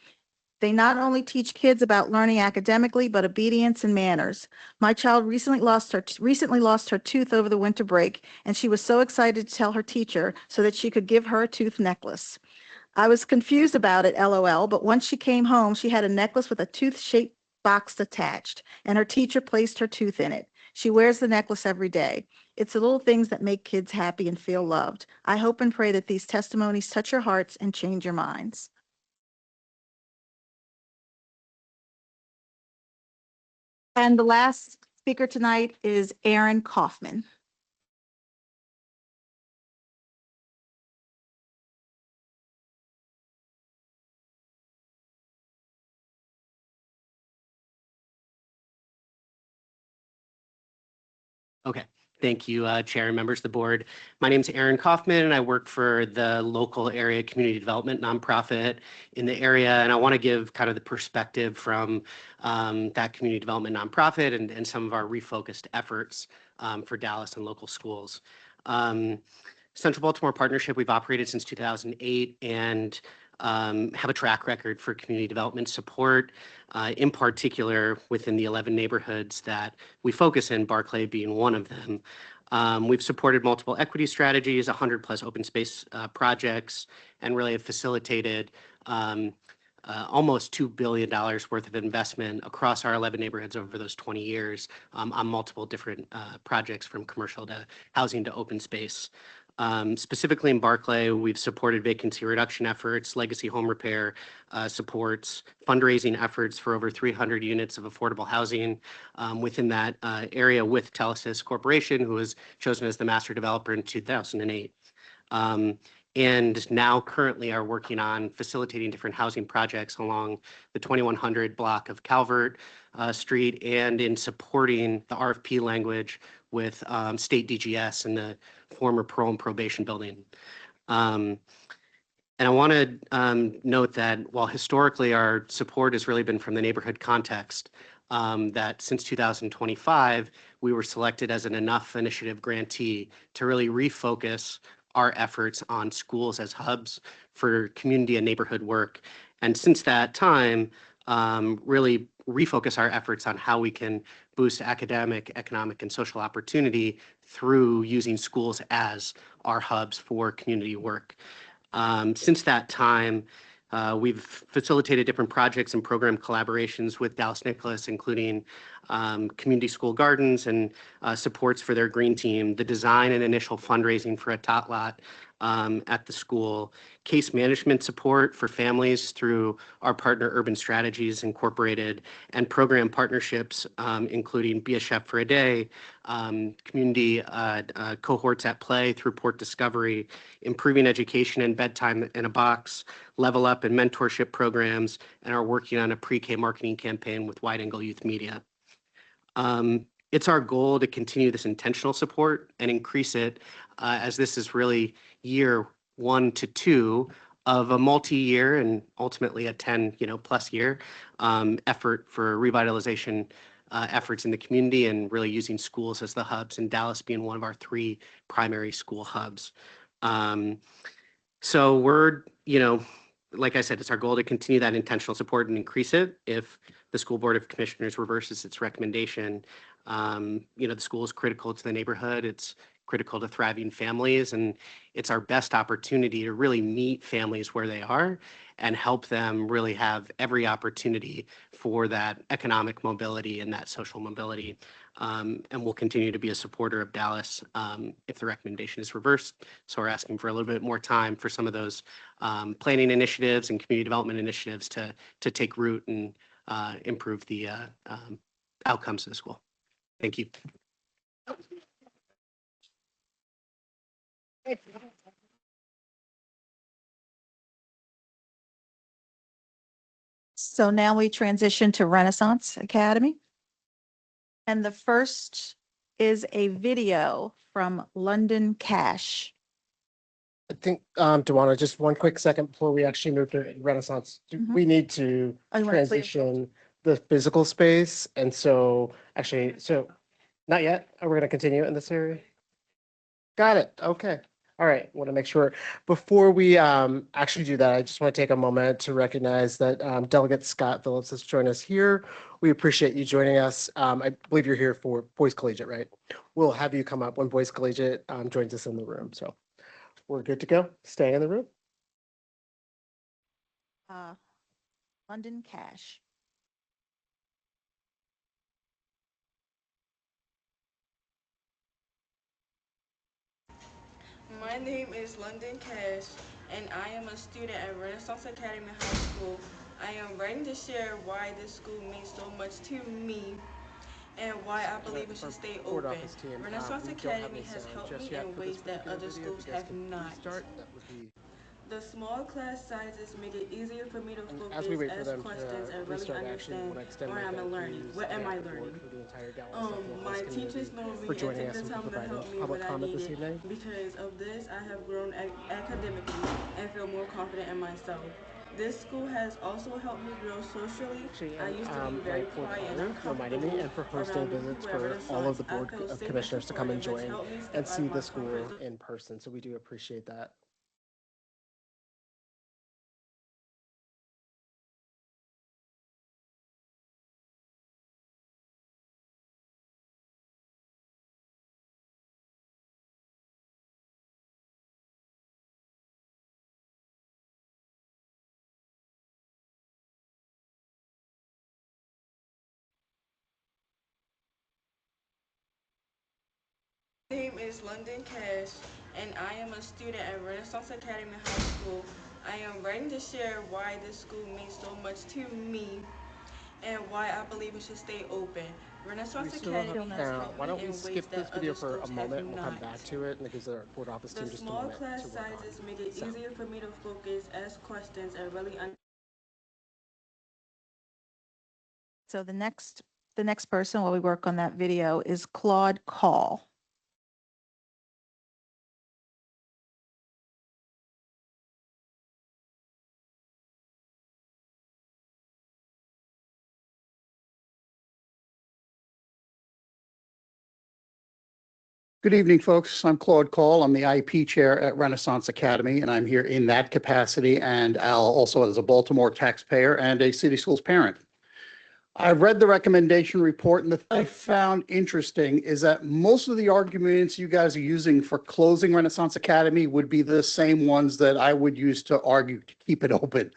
They not only teach kids about learning academically, but obedience and manners. My child recently lost her tooth over the winter break, and she was so excited to tell her teacher so that she could give her a tooth necklace. I was confused about it, LOL, but once she came home, she had a necklace with a tooth-shaped box attached, and her teacher placed her tooth in it. She wears the necklace every day. It's the little things that make kids happy and feel loved. I hope and pray that these testimonies touch your hearts and change your minds. And the last speaker tonight is Aaron Kaufman. Okay, thank you, Chair and members of the board. My name is Aaron Kaufman, and I work for the local area community development nonprofit in the area. And I want to give kind of the perspective from that community development nonprofit and some of our refocused efforts for Dallas and local schools. Central Baltimore Partnership, we've operated since 2008 and have a track record for community development support, in particular within the 11 neighborhoods that we focus in, Barclay being one of them. We've supported multiple equity strategies, 100 plus open space projects, and really have facilitated almost $2 billion worth of investment across our 11 neighborhoods over those 20 years on multiple different projects from commercial to housing to open space. Specifically in Barclay, we've supported vacancy reduction efforts, legacy home repair supports, fundraising efforts for over 300 units of affordable housing within that area with Telesys Corporation, who was chosen as the master developer in 2008. And now currently are working on facilitating different housing projects along the 2100 block of Calvert Street and in supporting the RFP language with state DGS and the former parole and probation building. And I want to note that while historically our support has really been from the neighborhood context, that since 2025, we were selected as an Enough Initiative grantee to really refocus our efforts on schools as hubs for community and neighborhood work. And since that time, really refocus our efforts on how we can boost academic, economic, and social opportunity through using schools as our hubs for community work. Since that time, we've facilitated different projects and program collaborations with Dallas Nicholas, including community school gardens and supports for their green team, the design and initial fundraising for a tot lot at the school, case management support for families through our partner Urban Strategies Incorporated, and program partnerships, including Be a Chef for a Day, community cohorts at play through Port Discovery, improving education and bedtime in a box, level up and mentorship programs, and are working on a pre-K marketing campaign with Wide Angle Youth Media. It's our goal to continue this intentional support and increase it as this is really year 1 to 2 of a multi-year and ultimately a 10 plus year effort for revitalization efforts in the community and really using schools as the hubs, and Dallas being one of our 3 primary school hubs. So we're, like I said, it's our goal to continue that intentional support and increase it. If the School Board of Commissioners reverses its recommendation, the school is critical to the neighborhood. It's critical to thriving families, and it's our best opportunity to really meet families where they are and help them really have every opportunity for that economic mobility and that social mobility. And we'll continue to be a supporter of Dallas if the recommendation is reversed. So we're asking for a little bit more time for some of those planning initiatives and community development initiatives to take root and improve the outcomes of the school. Thank you. So now we transition to Renaissance Academy. And the first is a video from London Cash. I think, Dewana, just one quick second before we actually move to Renaissance. We need to Oh, you wanna clear- transition the physical space. And so not yet. We're going to continue in this area. Got it. Okay. All right. Want to make sure before we actually do that, I just want to take a moment to recognize that Delegate Scott Phillips has joined us here. We appreciate you joining us. I believe you're here for Boys Collegiate, right? We'll have you come up when Boys Collegiate joins us in the room. So we're good to go. Staying in the room. London Cash. My name is London Cash, and I am a student at Renaissance Academy High School. I am writing to share why this school means so much to me. and why I believe it should stay Board open. office team, Renaissance we don't have Academy any has sound helped just me yet in for this ways that particular other video. If schools you guys have could not. restart, that would be. The small class sizes make it easier for me to And focus, as we wait for ask them questions, to and really restart, I actually understand want to extend where my I'm thank learning. yous What on am behalf I of the board learning? for the entire Dallas Ethnic My community teachers know for me and joining took us the and for time to providing help me public when I comment this needed. evening. Because of this, I have grown academically and feel more confident in myself. This school has also helped me grow socially. I used to be My very board quiet and colleague reminded me, uncomfortable and for hosting around new visits people at for all of Renaissance. the I board feel of safe and commissioners to come and supported, which join helped me step and out see of my the comfort school zone. in person. So we do appreciate that. My name is London Cash, and I am a student at Renaissance Academy High School. I am writing to share why this school means so much to me and why I believe it should stay open. Renaissance Academy has helped Why me don't we in ways skip this that video other for a schools have moment and we'll come not. back to it, and it gives our board office The team just a small moment class to work on sizes make it sound. easier for me to focus, ask questions, and really understand. So the next person while we work on that video is Claude Call. Good evening, folks. I'm Claude Call. I'm the IP chair at Renaissance Academy, and I'm here in that capacity and also as a Baltimore taxpayer and a city schools parent. I've read the recommendation report, and the thing I found interesting is that most of the arguments you guys are using for closing Renaissance Academy would be the same ones that I would use to argue to keep it open.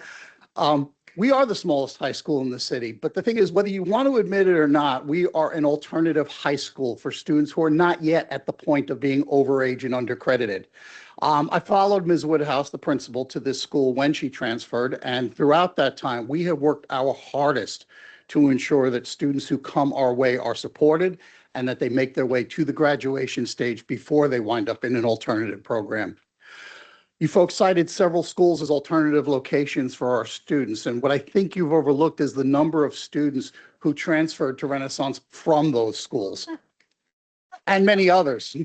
We are the smallest high school in the city, but the thing is, whether you want to admit it or not, we are an alternative high school for students who are not yet at the point of being overage and undercredited. I followed Ms. Woodhouse, the principal, to this school when she transferred, and throughout that time, we have worked our hardest to ensure that students who come our way are supported and that they make their way to the graduation stage before they wind up in an alternative program. You folks cited several schools as alternative locations for our students, and what I think you've overlooked is the number of students who transferred to Renaissance from those schools and many others.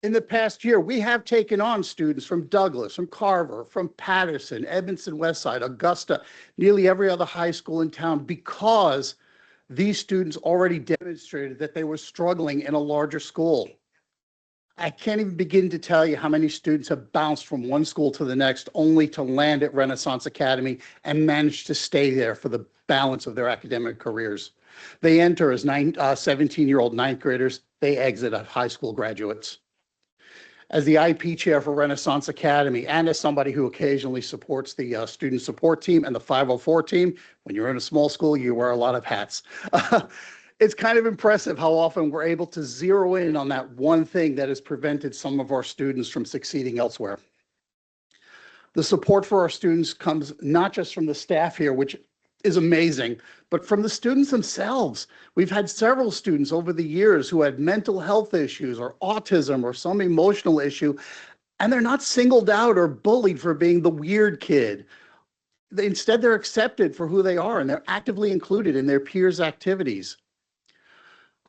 In the past year, we have taken on students from Douglas, from Carver, from Patterson, Edmondson Westside, Augusta, nearly every other high school in town, because these students already demonstrated that they were struggling in a larger school. I can't even begin to tell you how many students have bounced from one school to the next only to land at Renaissance Academy and manage to stay there for the balance of their academic careers. They enter as 17-year-old ninth graders. They exit as high school graduates. As the IP chair for Renaissance Academy and as somebody who occasionally supports the student support team and the 504 team, when you're in a small school, you wear a lot of hats. It's kind of impressive how often we're able to zero in on that one thing that has prevented some of our students from succeeding elsewhere. The support for our students comes not just from the staff here, which is amazing, but from the students themselves. We've had several students over the years who had mental health issues or autism or some emotional issue, and they're not singled out or bullied for being the weird kid. Instead, they're accepted for who they are, and they're actively included in their peers' activities.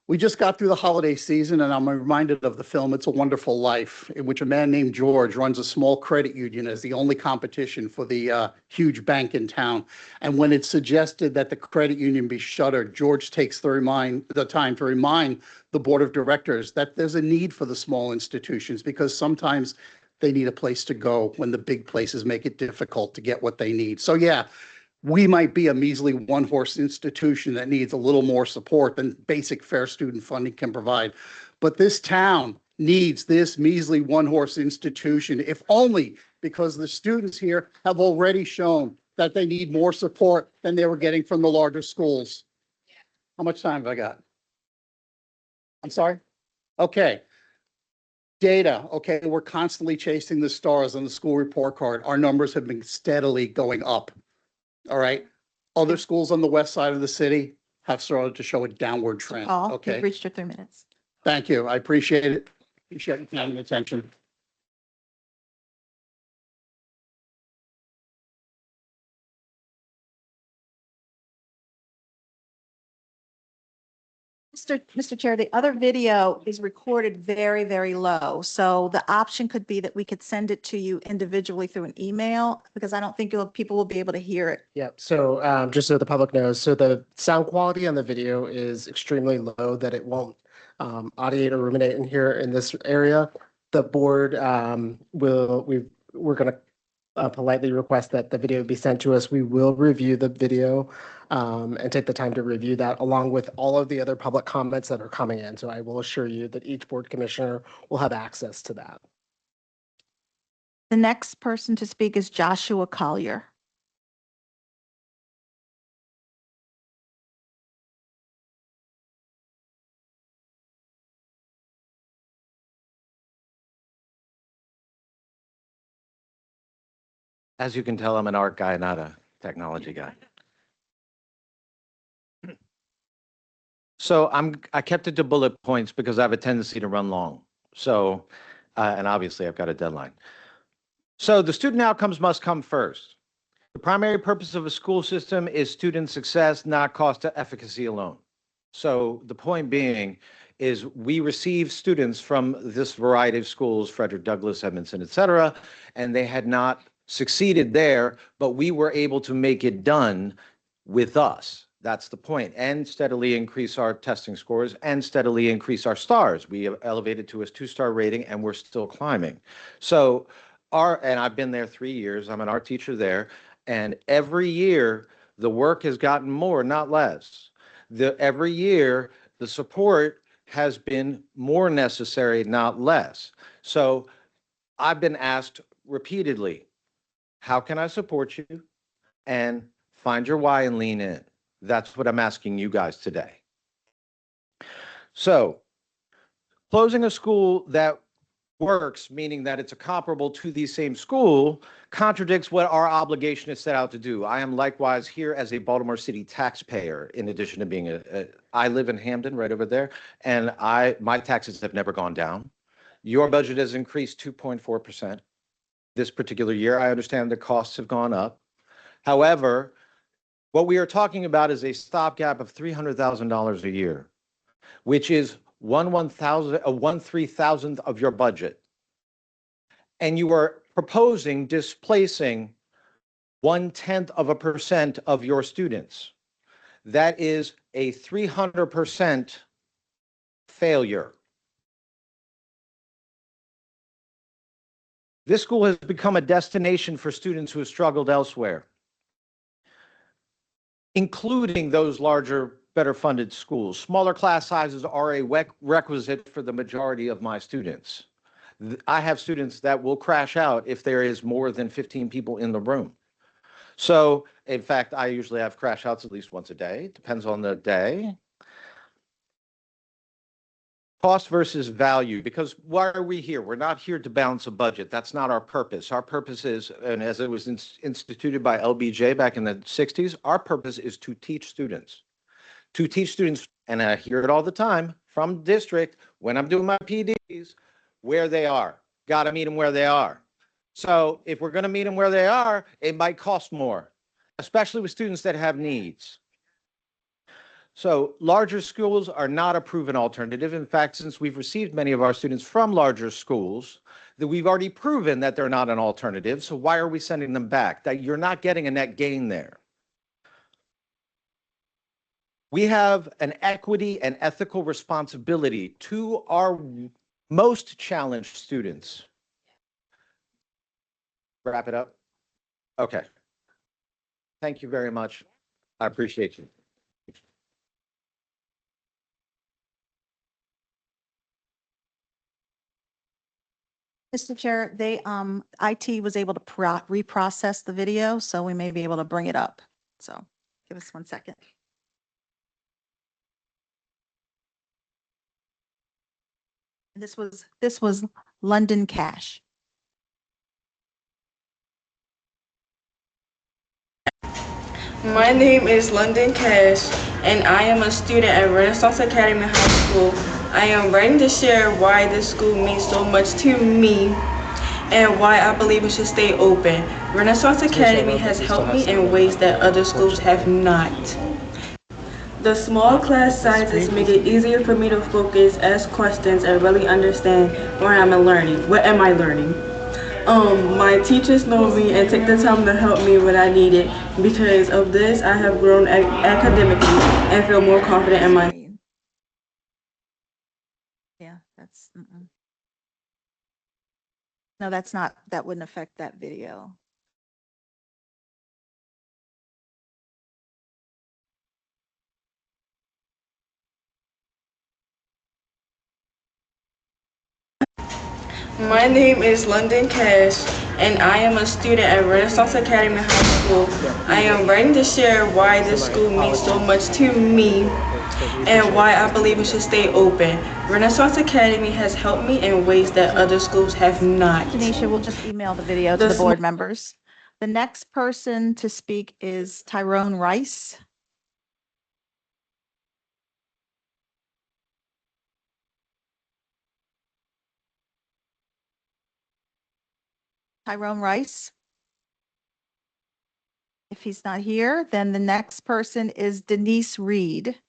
We just got through the holiday season, and I'm reminded of the film It's a Wonderful Life, in which a man named George runs a small credit union as the only competition for the huge bank in town. And when it's suggested that the credit union be shuttered, George takes the time to remind the board of directors that there's a need for the small institutions because sometimes they need a place to go when the big places make it difficult to get what they need. So yeah, we might be a measly one-horse institution that needs a little more support than basic fair student funding can provide. But this town needs this measly one-horse institution, if only because the students here have already shown that they need more support than they were getting from the larger schools. How much time have I got? I'm sorry? Okay. Data. Okay, we're constantly chasing the stars on the school report card. Our numbers have been steadily going up. All right. Other schools on the west side of the city, have started to show a downward Mr. trend. Paul, Okay, you've reached your 3 minutes. thank you. I appreciate it. Appreciate you paying attention. Mr. Chair, the other video is recorded very, very low. So the option could be that we could send it to you individually through an email because I don't think people will be able to hear it. Yep. So just so the public knows, so the sound quality on the video is extremely low that it won't audiate or ruminate in here in this area. The board we're going to politely request that the video be sent to us. We will review the video and take the time to review that along with all of the other public comments that are coming in. So I will assure you that each board commissioner will have access to that. The next person to speak is Joshua Collier. As you can tell, I'm an art guy, not a technology guy. So I kept it to bullet points because I have a tendency to run long. So, and obviously I've got a deadline. So the student outcomes must come first. The primary purpose of a school system is student success, not cost efficacy alone. So the point being is we receive students from this variety of schools, Frederick Douglass, Edmondson, et cetera, and they had not succeeded there, but we were able to make it done with us. That's the point. And steadily increase our testing scores and steadily increase our stars. We have elevated to a 2-star rating and we're still climbing. So and I've been there 3 years. I'm an art teacher there. And every year the work has gotten more, not less. Every year the support has been more necessary, not less. So I've been asked repeatedly, how can I support you? And find your why and lean in. That's what I'm asking you guys today. So closing a school that works, meaning that it's a comparable to the same school, contradicts what our obligation is set out to do. I am likewise here as a Baltimore City taxpayer, in addition to being I live in Hamden right over there, and my taxes have never gone down. Your budget has increased 2.4%. This particular year, I understand the costs have gone up. However, what we are talking about is a stopgap of $300,000 a year, which is 1/3,000th of your budget. And you are proposing displacing 0.1% of your students. That is a 300% failure. This school has become a destination for students who have struggled elsewhere, including those larger, better funded schools. Smaller class sizes are a requisite for the majority of my students. I have students that will crash out if there is more than 15 people in the room. So, in fact, I usually have crash outs at least once a day. Depends on the day. Cost versus value, because why are we here? We're not here to balance a budget. That's not our purpose. Our purpose is, and as it was instituted by LBJ back in the 60s, our purpose is to teach students. To teach students, and I hear it all the time from district when I'm doing my PDs, where they are. Got to meet them where they are. So if we're going to meet them where they are, it might cost more, especially with students that have needs. So larger schools are not a proven alternative. In fact, since we've received many of our students from larger schools, that we've already proven that they're not an alternative. So why are we sending them back? That you're not getting a net gain there. We have an equity and ethical responsibility to our most challenged students. Wrap it up? Okay. Thank you very much. I appreciate you. Mr. Chair, IT was able to reprocess the video, so we may be able to bring it up. So give us 1 second. This was London Cash. My name is London Cash, and I am a student at Renaissance Academy High School. I am writing to share why this school means so much to me and why I believe it should stay open. Renaissance Academy has helped me in ways that other schools have not. The small class sizes make it easier for me to focus, ask questions, and really understand what am I learning. My teachers know me and take the time to help me when I need it. Because of this, I have grown academically and feel more confident in my. Yeah, that's, no, that's not, that wouldn't affect that video. My name is London Cash, and I am a student at Renaissance Academy High School. I am writing to share why this school means so much to me and why I believe it should stay open. Renaissance Academy has helped me in ways that other schools have not. Tanisha, we'll just email the video to the board members. The next person to speak is Tyrone Rice. Tyrone Rice. If he's not here, then the next person is Denise Reed.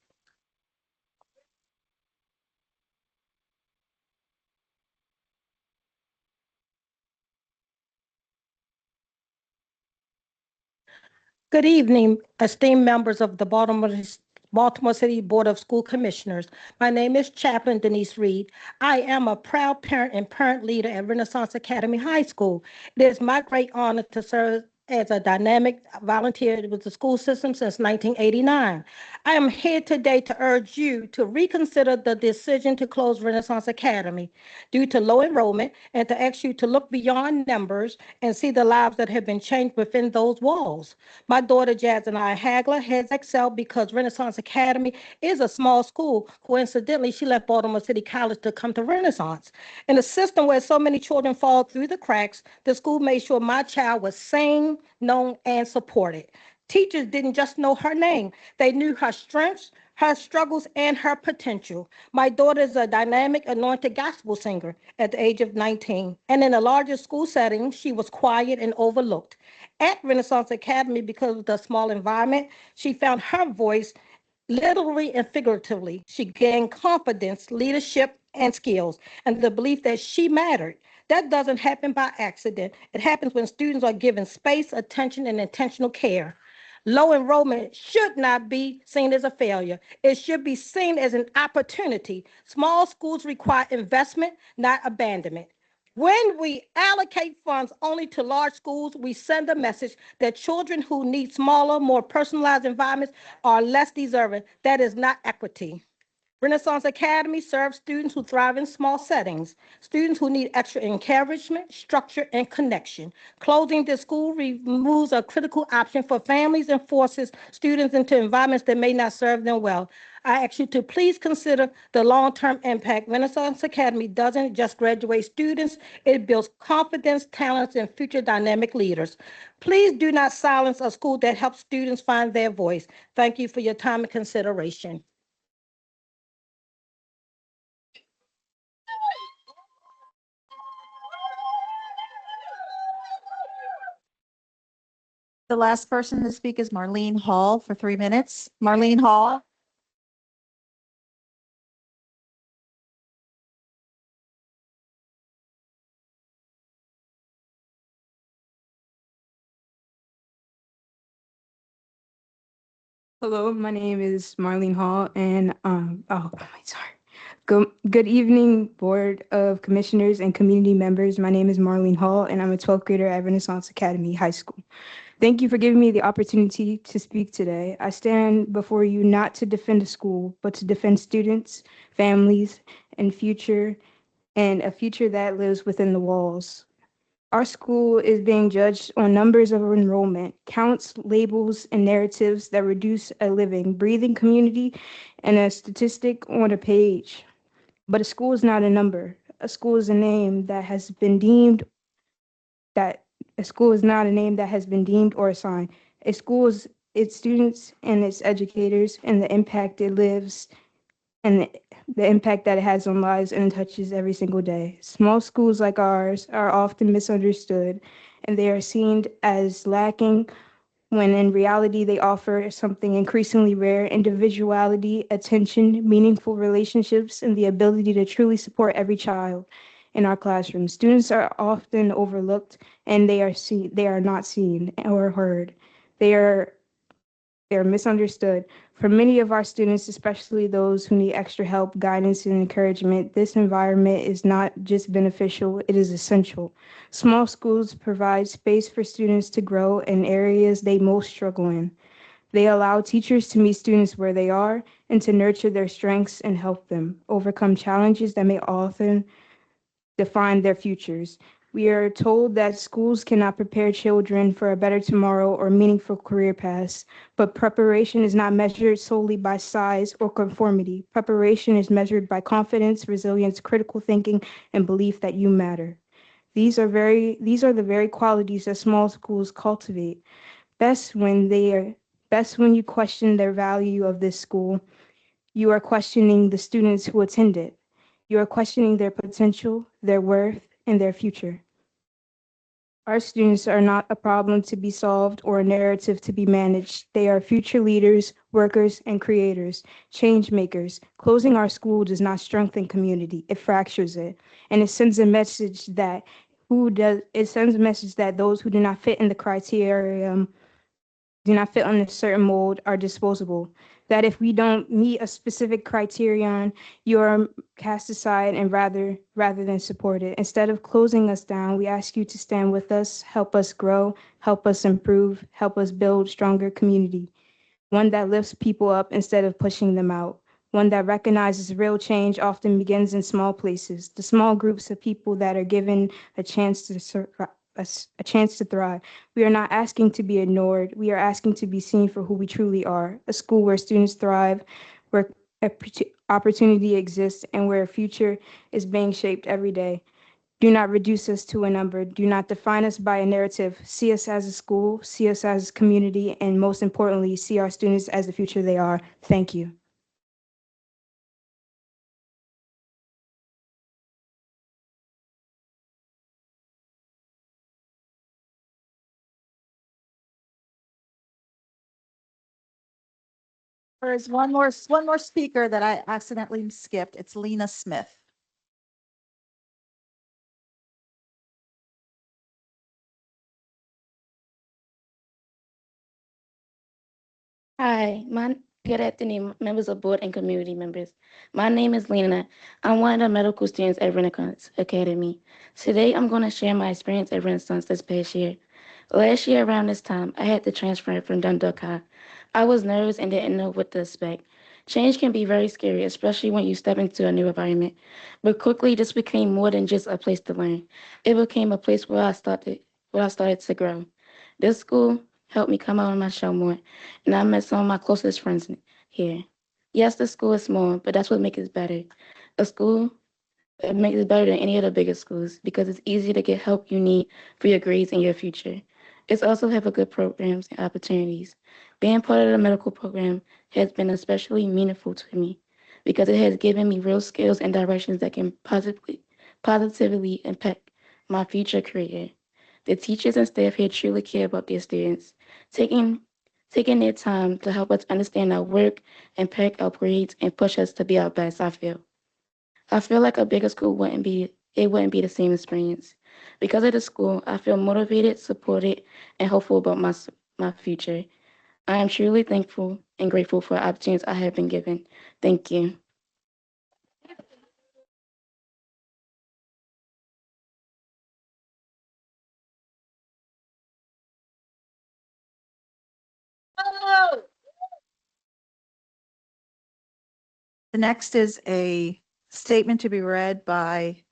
Good evening, esteemed members of the Baltimore City Board of School Commissioners. My name is Chaplain Denise Reed. I am a proud parent and parent leader at Renaissance Academy High School. It is my great honor to serve as a dynamic volunteer with the school system since 1989. I am here today to urge you to reconsider the decision to close Renaissance Academy due to low enrollment and to ask you to look beyond numbers and see the lives that have been changed within those walls. My daughter Jasmine Hagler has excelled because Renaissance Academy is a small school. Coincidentally, she left Baltimore City College to come to Renaissance. In a system where so many children fall through the cracks, the school made sure my child was seen, known, and supported. Teachers didn't just know her name, they knew her strengths, her struggles, and her potential. My daughter is a dynamic, anointed gospel singer at the age of 19. And in a larger school setting, she was quiet and overlooked. At Renaissance Academy, because of the small environment, she found her voice literally and figuratively. She gained confidence, leadership, and skills, and the belief that she mattered. That doesn't happen by accident. It happens when students are given space, attention, and intentional care. Low enrollment should not be seen as a failure. It should be seen as an opportunity. Small schools require investment, not abandonment. When we allocate funds only to large schools, we send a message that children who need smaller, more personalized environments are less deserving. That is not equity. Renaissance Academy serves students who thrive in small settings, students who need extra encouragement, structure, and connection. Closing the school removes a critical option for families and forces students into environments that may not serve them well. I ask you to please consider the long-term impact. Renaissance Academy doesn't just graduate students, it builds confidence, talents, and future dynamic leaders. Please do not silence a school that helps students find their voice. Thank you for your time and consideration. The last person to speak is Marlene Hall for 3 minutes. Marlene Hall. Hello, my name is Marlene Hall, and sorry. Good evening, Board of Commissioners and community members. My name is Marlene Hall, and I'm a 12th grader at Renaissance Academy High School. Thank you for giving me the opportunity to speak today. I stand before you not to defend a school, but to defend students, families, and a future that lives within the walls. Our school is being judged on numbers of enrollment, counts, labels, and narratives that reduce a living, breathing community and a statistic on a page. But a school is not a number. A school is a name that has been deemed or assigned. A school its students and its educators, and the impact it lives and the impact that it has on lives and touches every single day. Small schools like ours are often misunderstood, and they are seen as lacking when in reality they offer something increasingly rare: individuality, attention, meaningful relationships, and the ability to truly support every child in our classroom. Students are often overlooked and they are not seen or heard. They are they're misunderstood. For many of our students, especially those who need extra help, guidance, and encouragement, this environment is not just beneficial, it is essential. Small schools provide space for students to grow in areas they most struggle in. They allow teachers to meet students where they are and to nurture their strengths and help them overcome challenges that may often define their futures. We are told that schools cannot prepare children for a better tomorrow or meaningful career paths, but preparation is not measured solely by size or conformity. Preparation is measured by confidence, resilience, critical thinking, and belief that you matter. These are the very qualities that small schools cultivate. Best when they are best when you question their value of this school, you are questioning the students who attend it. You are questioning their potential, their worth, and their future. Our students are not a problem to be solved or a narrative to be managed. They are future leaders, workers, and creators, change makers. Closing our school does not strengthen community, it fractures it. And it sends a message that those who do not fit in the criteria do not fit on a certain mold are disposable. That if we don't meet a specific criterion, you are cast aside and rather than supported. Instead of closing us down, we ask you to stand with us, help us grow, help us improve, help us build stronger community. One that lifts people up instead of pushing them out. One that recognizes real change often begins in small places, the small groups of people that are given a chance to a chance to thrive. We are not asking to be ignored. We are asking to be seen for who we truly are. A school where students thrive, where opportunity exists, and where a future is being shaped every day. Do not reduce us to a number. Do not define us by a narrative. See us as a school, see us as a community, and most importantly, see our students as the future they are. Thank you. There's one more speaker that I accidentally skipped. It's Lena Smith. Hi, good afternoon, members of board and community members. My name is Lena. I'm one of the medical students at Renaissance Academy. Today, I'm going to share my experience at Renaissance this past year. Last year around this time, I had to transfer from Dundalk High. I was nervous and didn't know what to expect. Change can be very scary, especially when you step into a new environment. But quickly, this became more than just a place to learn. It became a place where I started to grow. This school helped me come out of my shell more, and I met some of my closest friends here. Yes, the school is small, but that's what makes it better. A school it makes it better than any of the bigger schools because it's easy to get help you need for your grades and your future. It's also have a good programs and opportunities. Being part of the medical program has been especially meaningful to me because it has given me real skills and directions that can positively impact my future career. The teachers and staff here truly care about their students, taking taking their time to help us understand our work, impact our grades, and push us to be our best, I feel like a bigger school wouldn't be the same experience. Because of the school, I feel motivated, supported, and hopeful about my future. I am truly thankful and grateful for the opportunities I have been given. Thank you. The next is a statement to be read by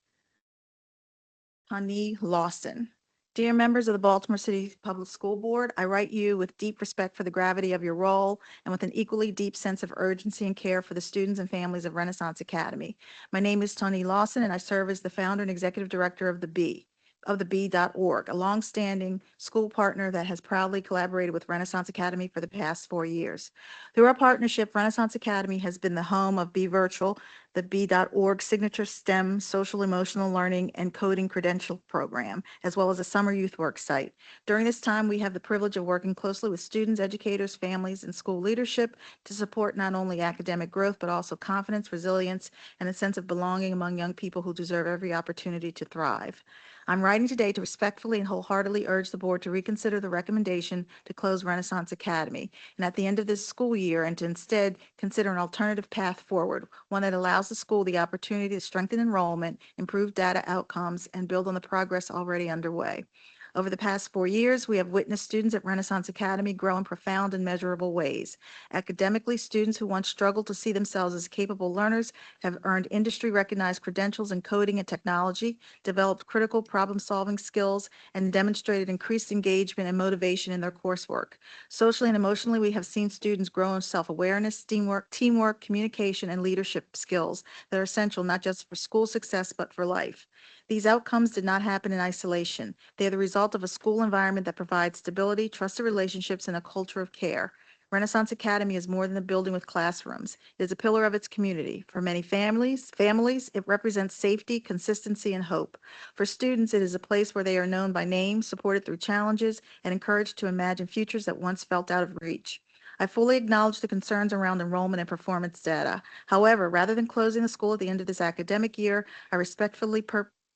Honey Lawson. Dear members of the Baltimore City Public School Board, I write you with deep respect for the gravity of your role and with an equally deep sense of urgency and care for the students and families of Renaissance Academy. My name is Tony Lawson, and I serve as the founder and executive director of the B. of the B.org, a longstanding school partner that has proudly collaborated with Renaissance Academy for the past 4 years. Through our partnership, Renaissance Academy has been the home of Be Virtual, the B.org signature STEM, social emotional learning, and coding credential program, as well as a summer youth work site. During this time, we have the privilege of working closely with students, educators, families, and school leadership to support not only academic growth, but also confidence, resilience, and a sense of belonging among young people who deserve every opportunity to thrive. I'm writing today to respectfully and wholeheartedly urge the board to reconsider the recommendation to close Renaissance Academy, and at the end of this school year, and to instead consider an alternative path forward, one that allows the school the opportunity to strengthen enrollment, improve data outcomes, and build on the progress already underway. Over the past 4 years, we have witnessed students at Renaissance Academy grow in profound and measurable ways. Academically, students who once struggled to see themselves as capable learners have earned industry-recognized credentials in coding and technology, developed critical problem-solving skills, and demonstrated increased engagement and motivation in their coursework. Socially and emotionally, we have seen students grow in self-awareness, teamwork, communication, and leadership skills that are essential not just for school success, but for life. These outcomes did not happen in isolation. They are the result of a school environment that provides stability, trusted relationships, and a culture of care. Renaissance Academy is more than a building with classrooms. It is a pillar of its community. For many families, it represents safety, consistency, and hope. For students, it is a place where they are known by name, supported through challenges, and encouraged to imagine futures that once felt out of reach. I fully acknowledge the concerns around enrollment and performance data. However, rather than closing the school at the end of this academic year, I respectfully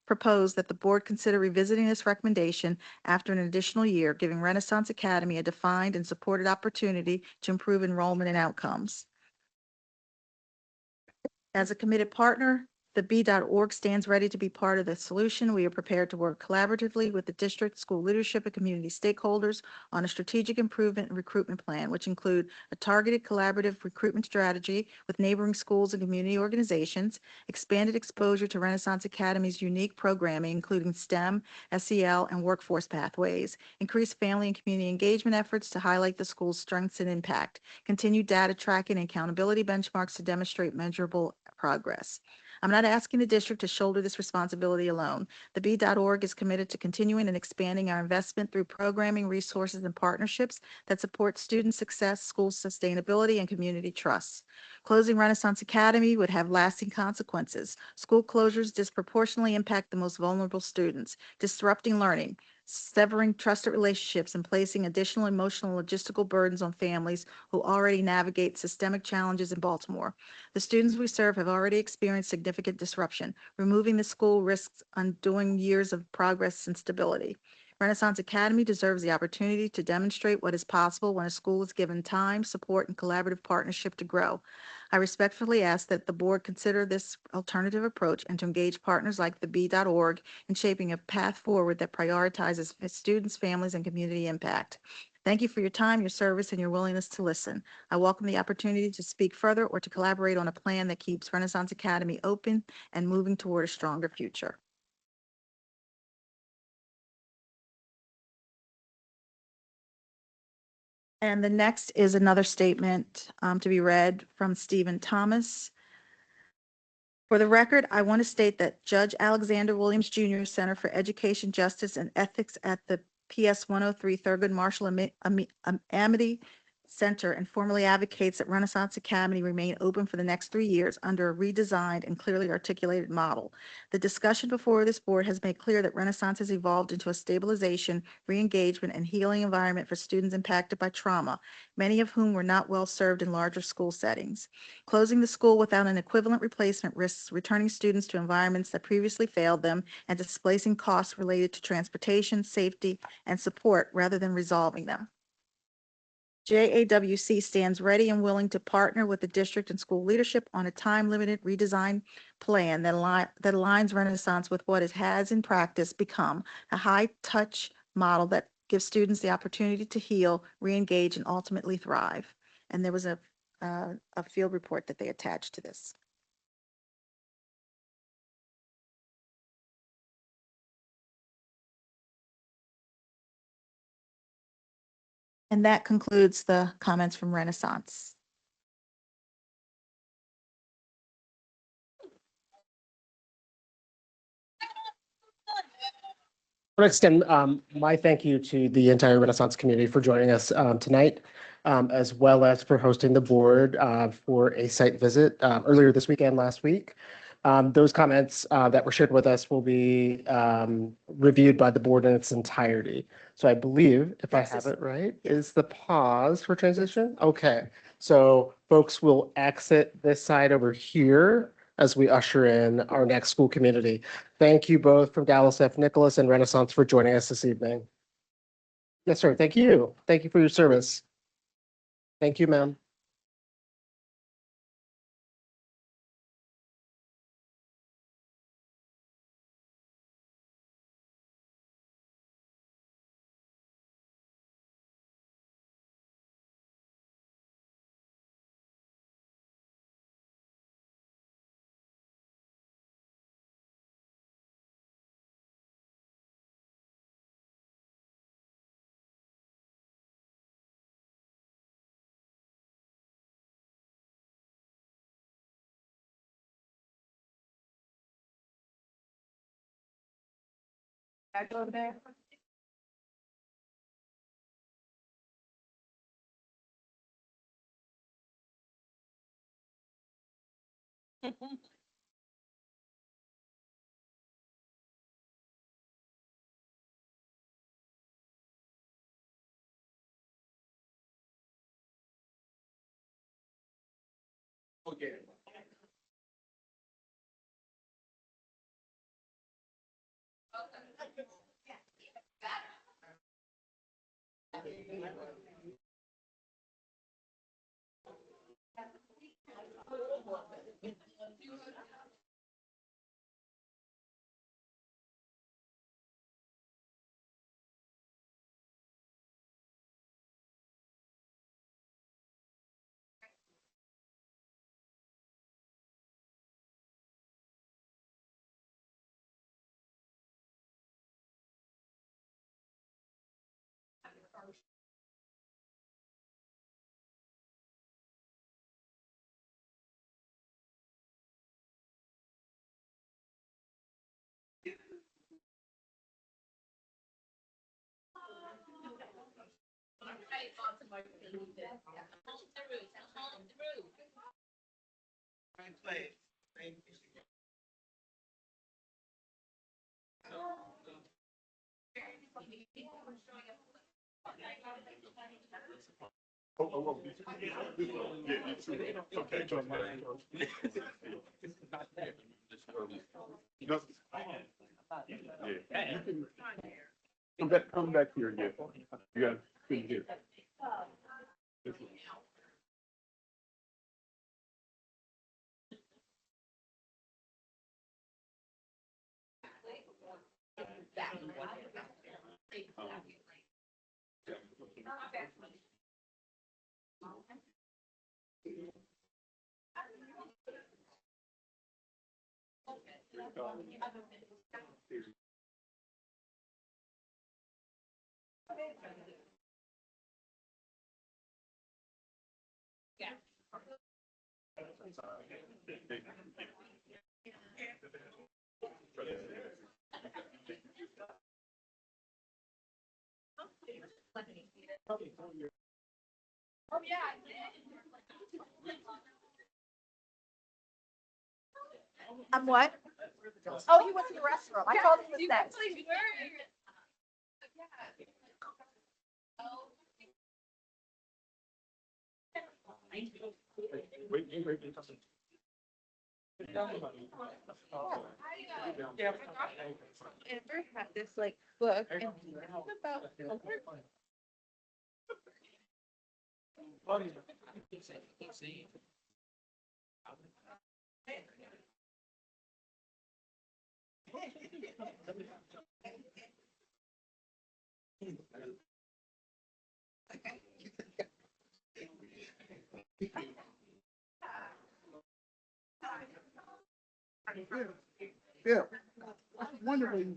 propose that the board consider revisiting this recommendation after an additional year, giving Renaissance Academy a defined and supported opportunity to improve enrollment and outcomes. As a committed partner, the B.org stands ready to be part of the solution. We are prepared to work collaboratively with the district, school leadership, and community stakeholders on a strategic improvement and recruitment plan, which include a targeted collaborative recruitment strategy with neighboring schools and community organizations, expanded exposure to Renaissance Academy's unique programming, including STEM, SEL, and workforce pathways, increased family and community engagement efforts to highlight the school's strengths and impact, continued data tracking and accountability benchmarks to demonstrate measurable progress. I'm not asking the district to shoulder this responsibility alone. The B.org is committed to continuing and expanding our investment through programming, resources, and partnerships that support student success, school sustainability, and community trust. Closing Renaissance Academy would have lasting consequences. School closures disproportionately impact the most vulnerable students, disrupting learning, severing trusted relationships, and placing additional emotional and logistical burdens on families who already navigate systemic challenges in Baltimore. The students we serve have already experienced significant disruption. Removing the school risks undoing years of progress and stability. Renaissance Academy deserves the opportunity to demonstrate what is possible when a school is given time, support, and collaborative partnership to grow. I respectfully ask that the board consider this alternative approach and to engage partners like the B.org in shaping a path forward that prioritizes students, families, and community impact. Thank you for your time, your service, and your willingness to listen. I welcome the opportunity to speak further or to collaborate on a plan that keeps Renaissance Academy open and moving toward a stronger future. And the next is another statement to be read from Stephen Thomas. For the record, I want to state that Judge Alexander Williams Jr. Center for Education, Justice, and Ethics at the PS 103 Thurgood Marshall Amity Center informally advocates that Renaissance Academy remain open for the next 3 years under a redesigned and clearly articulated model. The discussion before this board has made clear that Renaissance has evolved into a stabilization, re-engagement, and healing environment for students impacted by trauma, many of whom were not well served in larger school settings. Closing the school without an equivalent replacement risks returning students to environments that previously failed them and displacing costs related to transportation, safety, and support rather than resolving them. JAWC stands ready and willing to partner with the district and school leadership on a time-limited redesign plan that aligns Renaissance with what it has in practice become a high-touch model that gives students the opportunity to heal, re-engage, and ultimately thrive. And there was a field report that they attached to this. And that concludes the comments from Renaissance. I want to extend my thank you to the entire Renaissance community for joining us tonight, as well as for hosting the board for a site visit earlier this weekend, last week. Those comments that were shared with us will be reviewed by the board in its entirety. So I believe, if I have it right, is the pause for transition? Okay, so folks will exit this side over here as we usher in our next school community. Thank you both from Dallas F. Nicholas and Renaissance for joining us this evening. Yes, sir. Thank you. Thank you for your service. Thank you, ma'am. Back over there. Okay. Come back here again. You got to here. I'm what? Oh, he went to the restroom. I told him he was next. Amber had this like book and about Yeah. Wondering.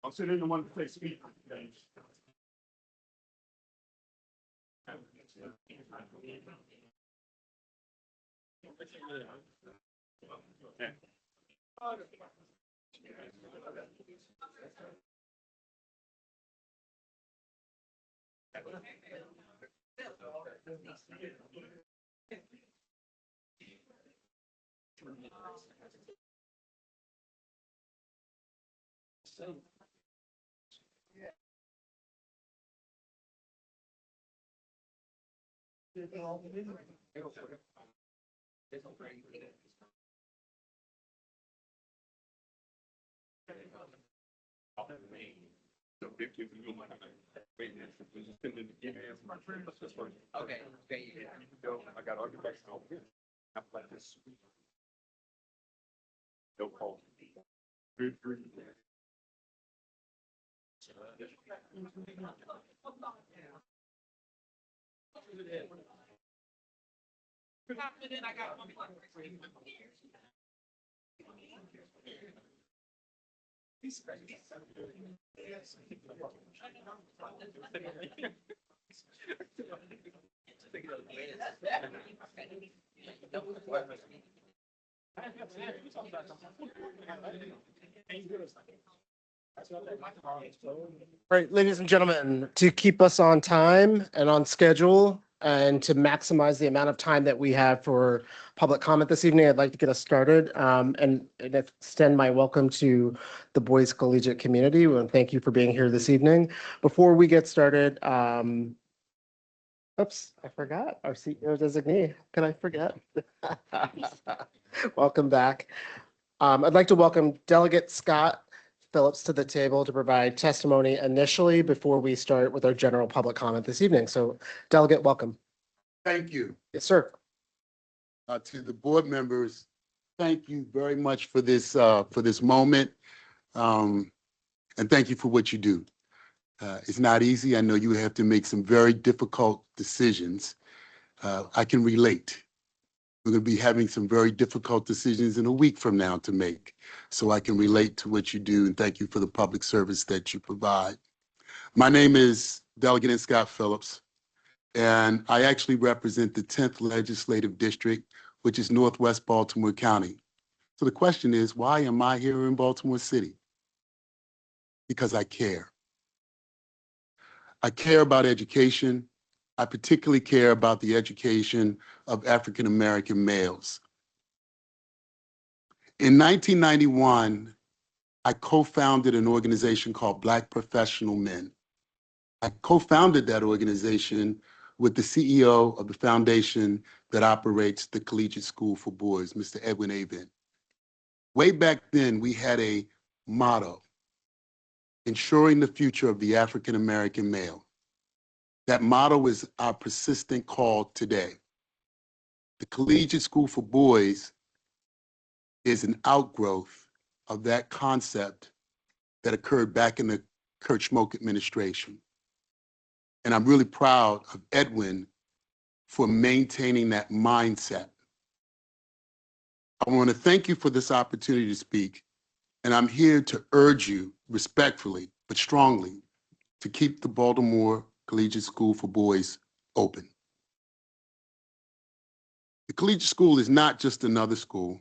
I'll sit in the one that speak. Okay. I got architects over here. Like this. No call. All right, ladies and gentlemen, to keep us on time and on schedule and to maximize the amount of time that we have for public comment this evening, I'd like to get us started and extend my welcome to the Boys Collegiate community. And thank you for being here this evening. Before we get started, oops, I forgot our CEO designee. Could I forget? Welcome back. I'd like to welcome Delegate Scott Phillips to the table to provide testimony initially before we start with our general public comment this evening. So Delegate, welcome. Thank you. Yes, sir. To the board members, thank you very much for this moment. And thank you for what you do. It's not easy. I know you have to make some very difficult decisions. I can relate. We're going to be having some very difficult decisions in a week from now to make. So I can relate to what you do, and thank you for the public service that you provide. My name is Delegate Scott Phillips, and I actually represent the 10th Legislative District, which is Northwest Baltimore County. So the question is, why am I here in Baltimore City? Because I care. I care about education. I particularly care about the education of African American males. In 1991, I co-founded an organization called Black Professional Men. I co-founded that organization with the CEO of the foundation that operates the Collegiate School for Boys, Mr. Edwin Avent. Way back then, we had a motto, ensuring the future of the African American male. That motto is our persistent call today. The Collegiate School for Boys is an outgrowth of that concept that occurred back in the Kurt Schmoke administration. And I'm really proud of Edwin for maintaining that mindset. I want to thank you for this opportunity to speak, and I'm here to urge you respectfully, but strongly, to keep the Baltimore Collegiate School for Boys open. The Collegiate School is not just another school.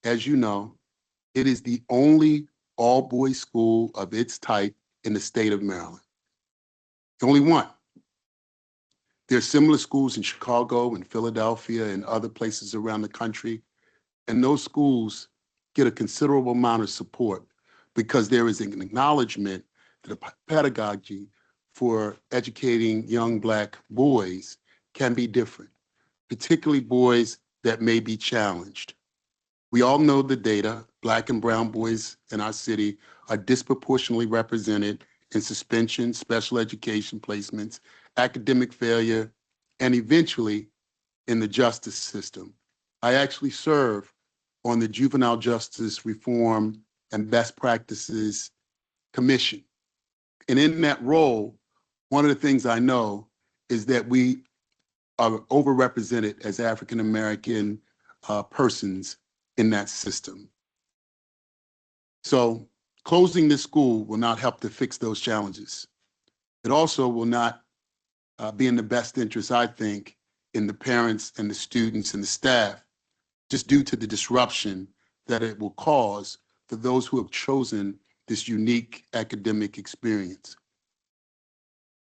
As you know, it is the only all-boys school of its type in the state of Maryland. The only one. There are similar schools in Chicago and Philadelphia and other places around the country, and those schools get a considerable amount of support because there is an acknowledgement that the pedagogy for educating young Black boys can be different, particularly boys that may be challenged. We all know the data. Black and brown boys in our city are disproportionately represented in suspension, special education placements, academic failure, and eventually in the justice system. I actually serve on the Juvenile Justice Reform and Best Practices Commission. And in that role, one of the things I know is that we are overrepresented as African American persons in that system. So closing this school will not help to fix those challenges. It also will not be in the best interest, I think, in the parents and the students and the staff, just due to the disruption that it will cause for those who have chosen this unique academic experience.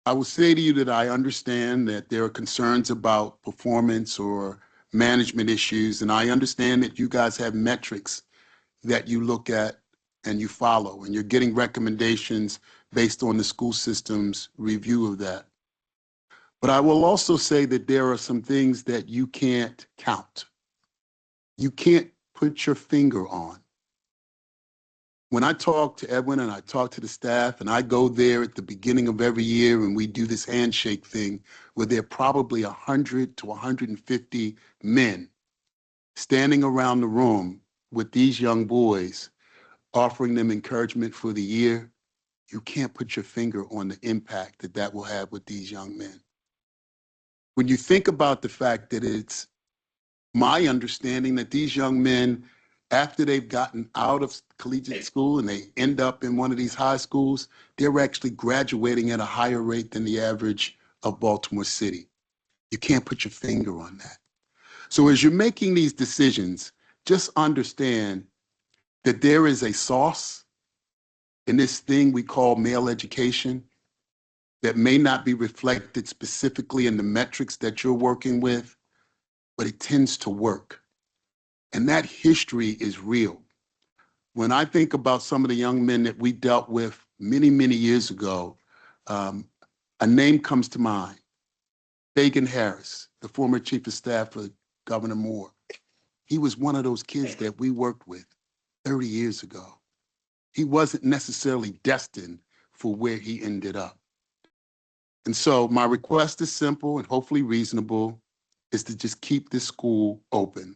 I will say to you that I understand that there are concerns about performance or management issues, and I understand that you guys have metrics that you look at and you follow, and you're getting recommendations based on the school system's review of that. But I will also say that there are some things that you can't count. You can't put your finger on. When I talk to Edwin and I talk to the staff and I go there at the beginning of every year and we do this handshake thing where there are probably 100 to 150 men standing around the room with these young boys, offering them encouragement for the year, you can't put your finger on the impact that that will have with these young men. When you think about the fact that it's my understanding that these young men, after they've gotten out of collegiate school and they end up in one of these high schools, they're actually graduating at a higher rate than the average of Baltimore City. You can't put your finger on that. So as you're making these decisions, just understand that there is a sauce in this thing we call male education that may not be reflected specifically in the metrics that you're working with, but it tends to work. And that history is real. When I think about some of the young men that we dealt with many, many years ago, a name comes to mind. Fagan Harris, the former chief of staff for Governor Moore. He was one of those kids that we worked with 30 years ago. He wasn't necessarily destined for where he ended up. And so my request is simple and hopefully reasonable, is to just keep this school open.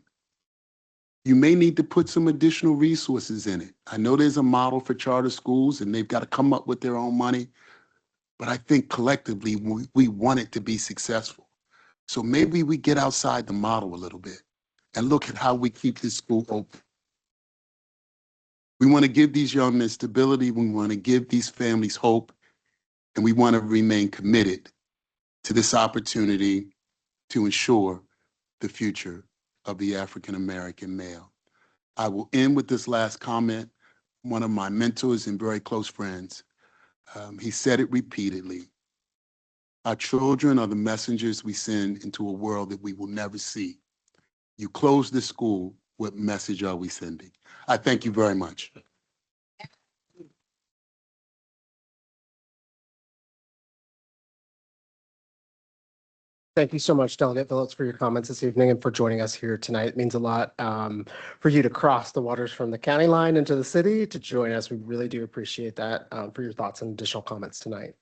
You may need to put some additional resources in it. I know there's a model for charter schools and they've got to come up with their own money, but I think collectively we want it to be successful. So maybe we get outside the model a little bit and look at how we keep this school open. We want to give these young men stability, we want to give these families hope, and we want to remain committed to this opportunity to ensure the future of the African American male. I will end with this last comment. One of my mentors and very close friends, he said it repeatedly. Our children are the messengers we send into a world that we will never see. You close this school, what message are we sending? I thank you very much. Thank you so much, Delegate Phillips, for your comments this evening and for joining us here tonight. It means a lot for you to cross the waters from the county line into the city to join us. We really do appreciate that for your thoughts and additional comments tonight.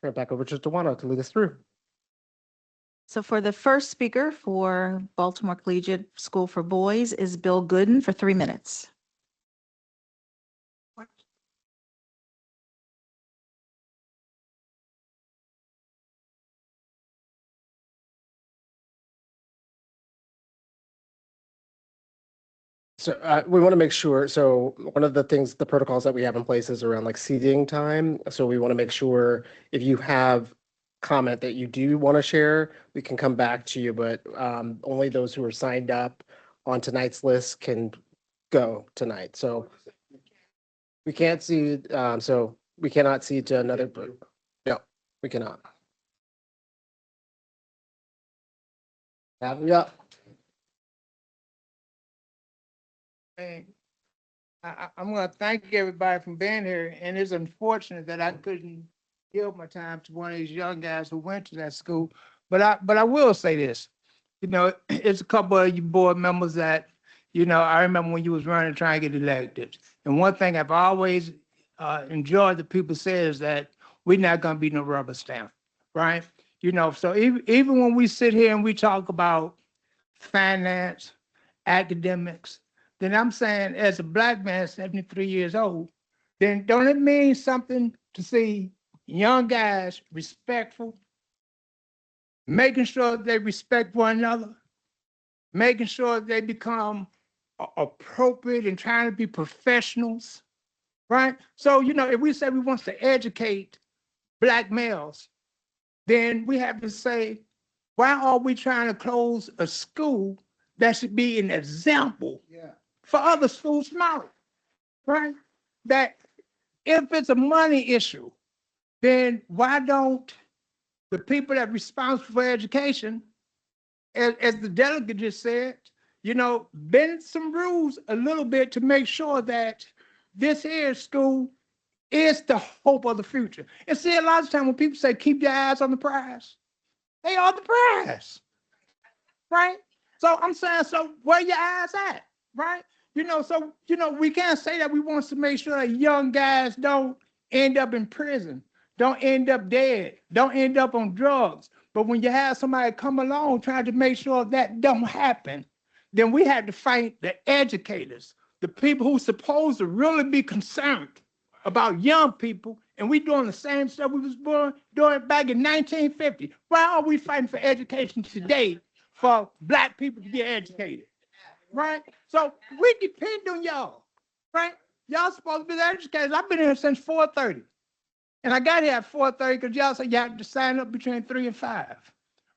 Turn it back over to Tawana to lead us through. So for the first speaker for Baltimore Collegiate School for Boys is Bill Gooden for 3 minutes. So we want to make sure, so one of the things, the protocols that we have in place is around like seating time. So we want to make sure if you have comment that you do want to share, we can come back to you, but only those who are signed up on tonight's list can go tonight. So we can't see, so we cannot see to another group. No, we cannot. Yeah. Hey, I'm going to thank everybody for being here, and it's unfortunate that I couldn't give my time to one of these young guys who went to that school. But I will say this, it's a couple of you board members that, I remember when you was running trying to get elected. And one thing I've always enjoyed that people say is that we're not going to be no rubber stamp, right? So even when we sit here and we talk about finance, academics, then I'm saying as a Black man, 73 years old, then don't it mean something to see young guys respectful, making sure they respect one another, making sure they become appropriate and trying to be professionals, right? So, if we say we want to educate Black males, then we have to say, why are we trying to close a school that should be an example for other schools tomorrow, right? That if it's a money issue, then why don't the people that are responsible for education, as the delegate just said, bend some rules a little bit to make sure that this here school is the hope of the future. And see, a lot of times when people say keep your eyes on the prize, they are the prize, right? So I'm saying, so where your eyes at, right? We can't say that we want to make sure that young guys don't end up in prison, don't end up dead, don't end up on drugs. But when you have somebody come along trying to make sure that don't happen, then we have to fight the educators, the people who supposed to really be concerned about young people, and we doing the same stuff we was doing back in 1950. Why are we fighting for education today for Black people to get educated, right? So we depend on y'all, right? Y'all supposed to be the educators. I've been here since 4:30, and I got here at 4:30 because y'all said you had to sign up between 3 and 5,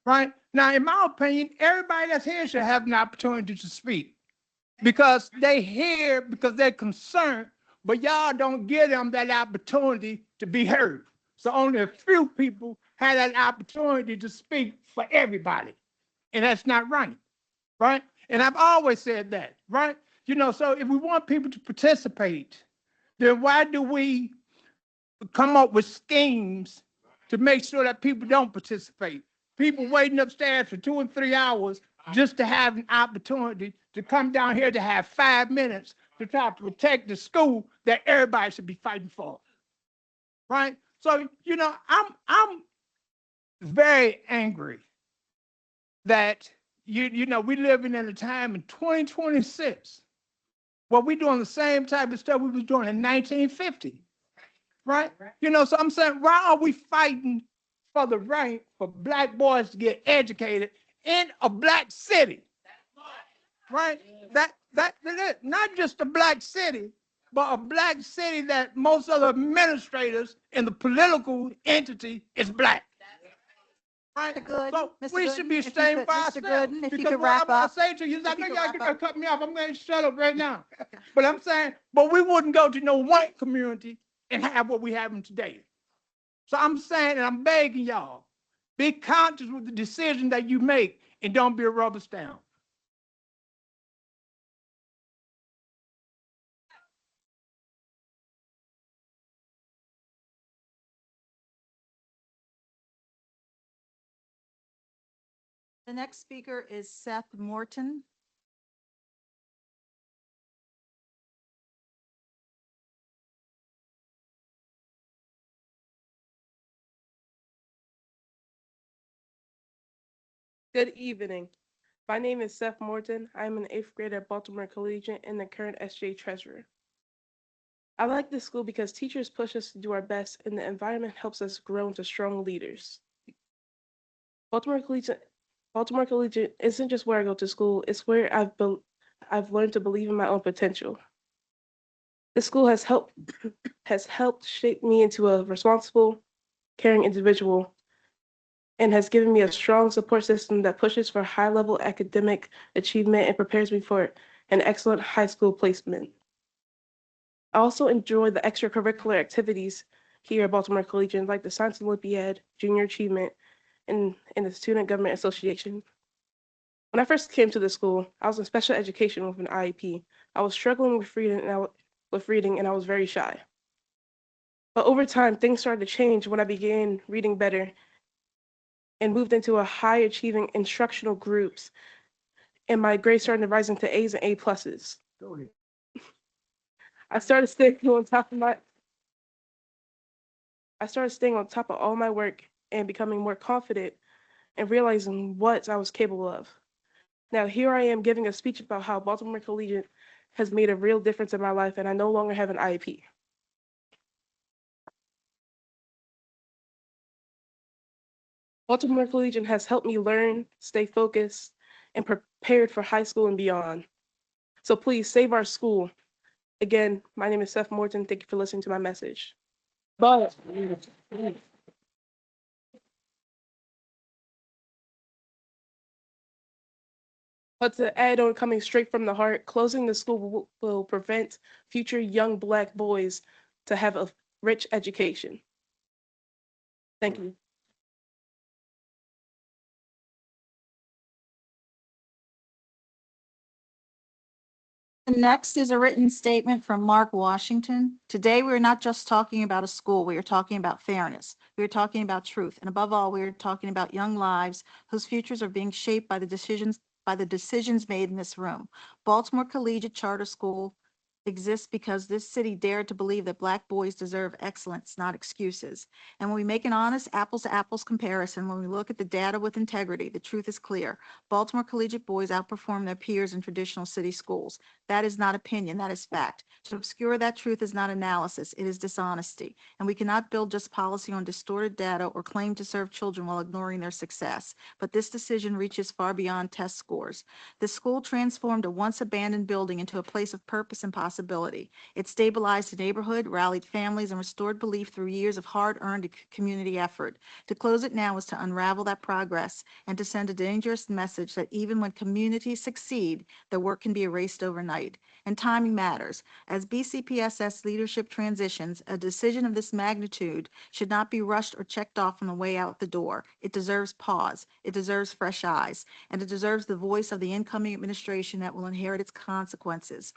right? Now, in my opinion, everybody that's here should have an opportunity to speak because they here because they're concerned, but y'all don't give them that opportunity to be heard. So only a few people had that opportunity to speak for everybody. And that's not right? And I've always said that, right? So if we want people to participate, then why do we come up with schemes to make sure that people don't participate? People waiting upstairs for 2 and 3 hours just to have an opportunity to come down here to have 5 minutes to try to protect the school that everybody should be fighting for, right? So, I'm very angry that we living in a time in 2026 where we doing the same type of stuff we was doing in 1950, right? So I'm saying, why are we fighting for the right for Black boys to get educated in a Black city, right? That not just a Black city, but a Black city that most of the administrators in the political entity is Black. Right? So we should be ashamed by ourselves. Gooden, if you Because could what wrap I'm gonna up. say to you is, I If you know could y'all wrap gonna up. cut me off. I'm going to shut up right now. But I'm saying, but we wouldn't go to no white community and have what we having today. So I'm saying, and I'm begging y'all, be conscious with the decision that you make and don't be a rubber stamp. The next speaker is Seth Morton. Good evening. My name is Seth Morton. I'm an 8th grader at Baltimore Collegiate and the current SJ treasurer. I like this school because teachers push us to do our best and the environment helps us grow into strong leaders. Baltimore Collegiate isn't just where I go to school, it's where I've learned to believe in my own potential. This school has helped shape me into a responsible, caring individual and has given me a strong support system that pushes for high-level academic achievement and prepares me for an excellent high school placement. I also enjoy the extracurricular activities here at Baltimore Collegiate, like the Science Olympiad, Junior Achievement, and the Student Government Association. When I first came to the school, I was in special education with an IEP. I was struggling with reading and I was very shy. But over time, things started to change when I began reading better and moved into a high achieving instructional groups, and my grades started to rise into A's and A pluses. I started staying on top of all my work and becoming more confident and realizing what I was capable of. Now here I am giving a speech about how Baltimore Collegiate has made a real difference in my life and I no longer have an IEP. Baltimore Collegiate has helped me learn, stay focused, and prepared for high school and beyond. So please save our school. Again, my name is Seth Morton. Thank you for listening to my message. But to add on, coming straight from the heart, closing the school will prevent future young Black boys to have a rich education. Thank you. Next is a written statement from Mark Washington. Today, we are not just talking about a school. We are talking about fairness. We are talking about truth. And above all, we are talking about young lives whose futures are being shaped by the decisions made in this room. Baltimore Collegiate Charter School exists because this city dared to believe that Black boys deserve excellence, not excuses. And when we make an honest apples to apples comparison, when we look at the data with integrity, the truth is clear. Baltimore Collegiate boys outperform their peers in traditional city schools. That is not opinion, that is fact. To obscure that truth is not analysis, it is dishonesty. And we cannot build just policy on distorted data or claim to serve children while ignoring their success. But this decision reaches far beyond test scores. The school transformed a once abandoned building into a place of purpose and possibility. It stabilized the neighborhood, rallied families, and restored belief through years of hard-earned community effort. To close it now is to unravel that progress and to send a dangerous message that even when communities succeed, the work can be erased overnight. And timing matters. As BCPSS leadership transitions, a decision of this magnitude should not be rushed or checked off on the way out the door. It deserves pause. It deserves fresh eyes. And it deserves the voice of the incoming administration that will inherit its consequences.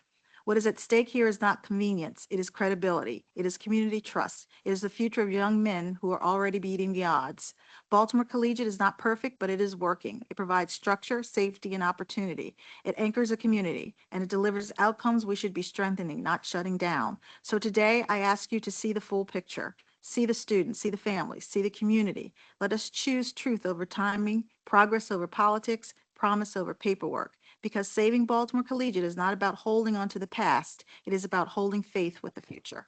What is at stake here is not convenience, it is credibility, it is community trust, it is the future of young men who are already beating the odds. Baltimore Collegiate is not perfect, but it is working. It provides structure, safety, and opportunity. It anchors a community, and it delivers outcomes we should be strengthening, not shutting down. So today, I ask you to see the full picture. See the students, see the families, see the community. Let us choose truth over timing, progress over politics, promise over paperwork. Because saving Baltimore Collegiate is not about holding on to the past, it is about holding faith with the future.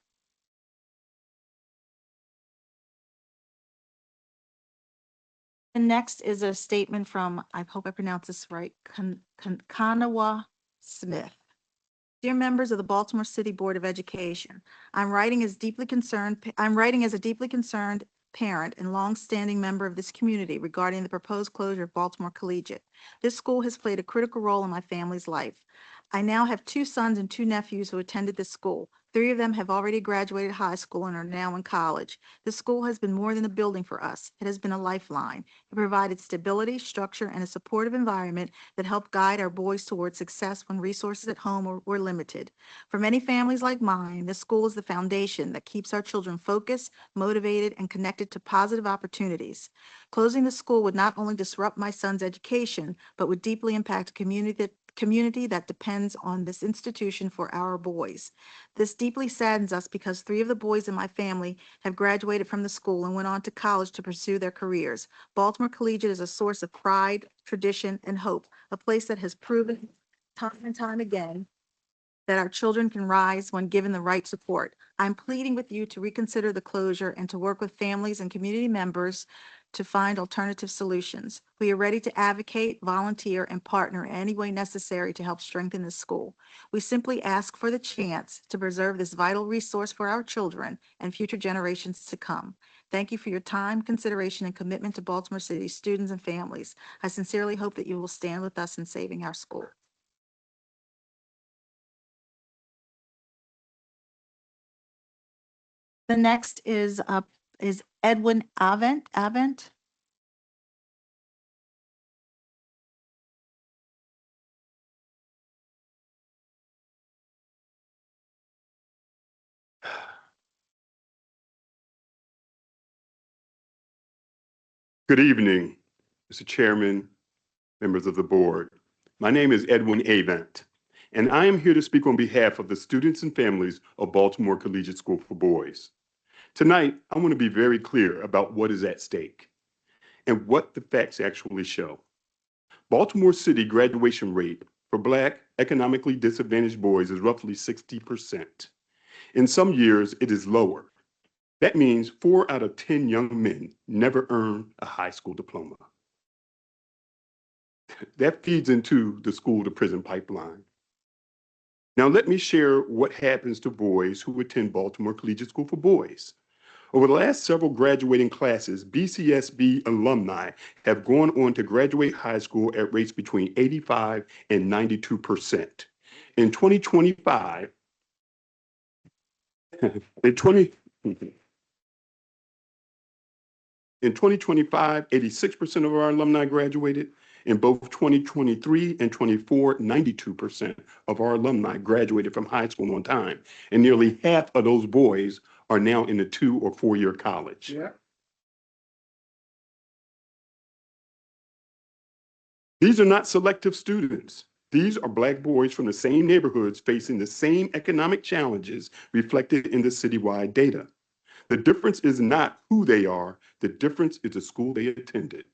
And next is a statement from, I hope I pronounce this right, Kanawa Smith. Dear members of the Baltimore City Board of Education, I'm writing as a deeply concerned parent and longstanding member of this community regarding the proposed closure of Baltimore Collegiate. This school has played a critical role in my family's life. I now have 2 sons and 2 nephews who attended this school. 3 of them have already graduated high school and are now in college. This school has been more than a building for us. It has been a lifeline. It provided stability, structure, and a supportive environment that helped guide our boys towards success when resources at home were limited. For many families like mine, this school is the foundation that keeps our children focused, motivated, and connected to positive opportunities. Closing the school would not only disrupt my son's education, but would deeply impact a community that depends on this institution for our boys. This deeply saddens us because 3 of the boys in my family have graduated from the school and went on to college to pursue their careers. Baltimore Collegiate is a source of pride, tradition, and hope, a place that has proven time and time again that our children can rise when given the right support. I'm pleading with you to reconsider the closure and to work with families and community members to find alternative solutions. We are ready to advocate, volunteer, and partner in any way necessary to help strengthen the school. We simply ask for the chance to preserve this vital resource for our children and future generations to come. Thank you for your time, consideration, and commitment to Baltimore City students and families. I sincerely hope that you will stand with us in saving our school. The next is Edwin Avent. Good evening, Mr. Chairman, members of the board. My name is Edwin Avent, and I am here to speak on behalf of the students and families of Baltimore Collegiate School for Boys. Tonight, I want to be very clear about what is at stake and what the facts actually show. Baltimore City graduation rate for Black economically disadvantaged boys is roughly 60%. In some years, it is lower. That means 4 out of 10 young men never earn a high school diploma. That feeds into the school to prison pipeline. Now, let me share what happens to boys who attend Baltimore Collegiate School for Boys. Over the last several graduating classes, BCSB alumni have gone on to graduate high school at rates between 85 and 92%. In 2025, in 20, in 2025, 86% of our alumni graduated. In both 2023 and 24, 92% of our alumni graduated from high school on time. And nearly half of those boys are now in a 2 or 4-year college. Yeah. These are not selective students. These are Black boys from the same neighborhoods facing the same economic challenges reflected in the citywide data. The difference is not who they are, the difference is the school they attended.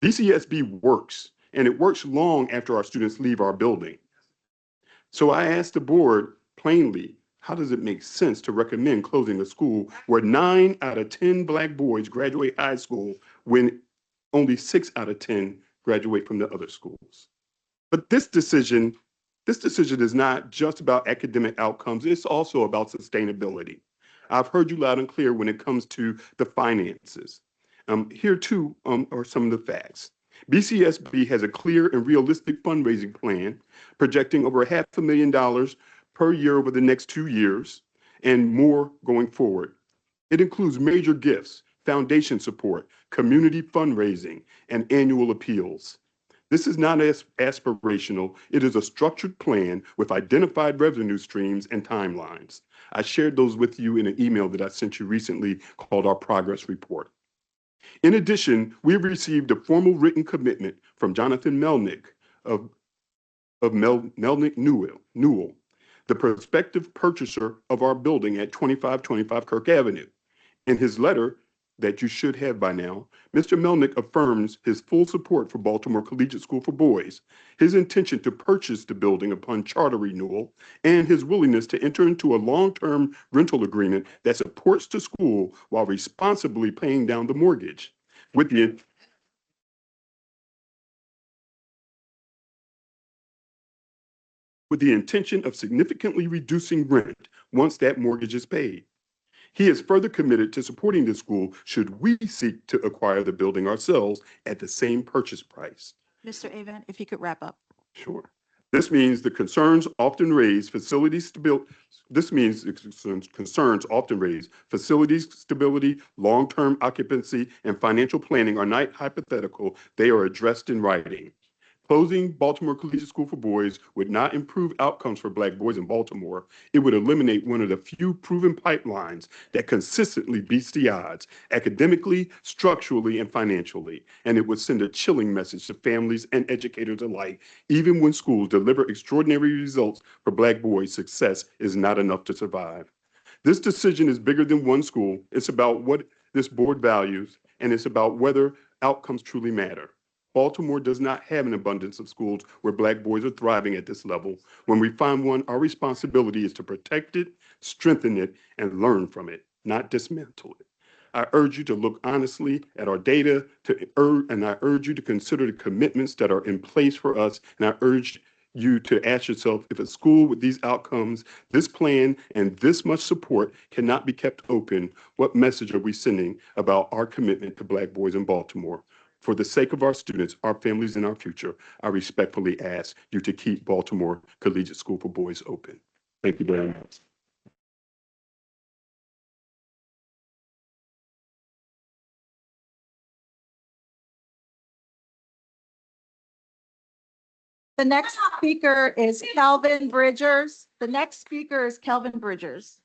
BCSB works, and it works long after our students leave our building. So I asked the board plainly, how does it make sense to recommend closing a school where 9 out of 10 Black boys graduate high school when only 6 out of 10 graduate from the other schools? But this decision is not just about academic outcomes, it's also about sustainability. I've heard you loud and clear when it comes to the finances. Here too are some of the facts. BCSB has a clear and realistic fundraising plan projecting over $500,000 per year over the next 2 years and more going forward. It includes major gifts, foundation support, community fundraising, and annual appeals. This is not aspirational. It is a structured plan with identified revenue streams and timelines. I shared those with you in an email that I sent you recently called our progress report. In addition, we have received a formal written commitment from Jonathan Melnick of Melnick Newell, the prospective purchaser of our building at 2525 Kirk Avenue. In his letter that you should have by now, Mr. Melnick affirms his full support for Baltimore Collegiate School for Boys, his intention to purchase the building upon charter renewal, and his willingness to enter into a long-term rental agreement that supports the school while responsibly paying down the mortgage. With the intention of significantly reducing rent once that mortgage is paid. He is further committed to supporting the school should we seek to acquire the building ourselves at the same purchase price. Mr. Avent, if you could wrap up. Sure. This means the concerns often raised facility stability. This means the concerns often raised facilities stability, long-term occupancy, and financial planning are not hypothetical. They are addressed in writing. Closing Baltimore Collegiate School for Boys would not improve outcomes for Black boys in Baltimore. It would eliminate one of the few proven pipelines that consistently beats the odds, academically, structurally, and financially. And it would send a chilling message to families and educators alike. Even when schools deliver extraordinary results for Black boys, success is not enough to survive. This decision is bigger than one school. It's about what this board values, and it's about whether outcomes truly matter. Baltimore does not have an abundance of schools where Black boys are thriving at this level. When we find one, our responsibility is to protect it, strengthen it, and learn from it, not dismantle it. I urge you to look honestly at our data, and I urge you to consider the commitments that are in place for us, and I urge you to ask yourself, if a school with these outcomes, this plan, and this much support cannot be kept open, what message are we sending about our commitment to Black boys in Baltimore? For the sake of our students, our families, and our future, I respectfully ask you to keep Baltimore Collegiate School for Boys open. Thank you very much. The next speaker is Kelvin Bridgers. The next speaker is Kelvin Bridgers.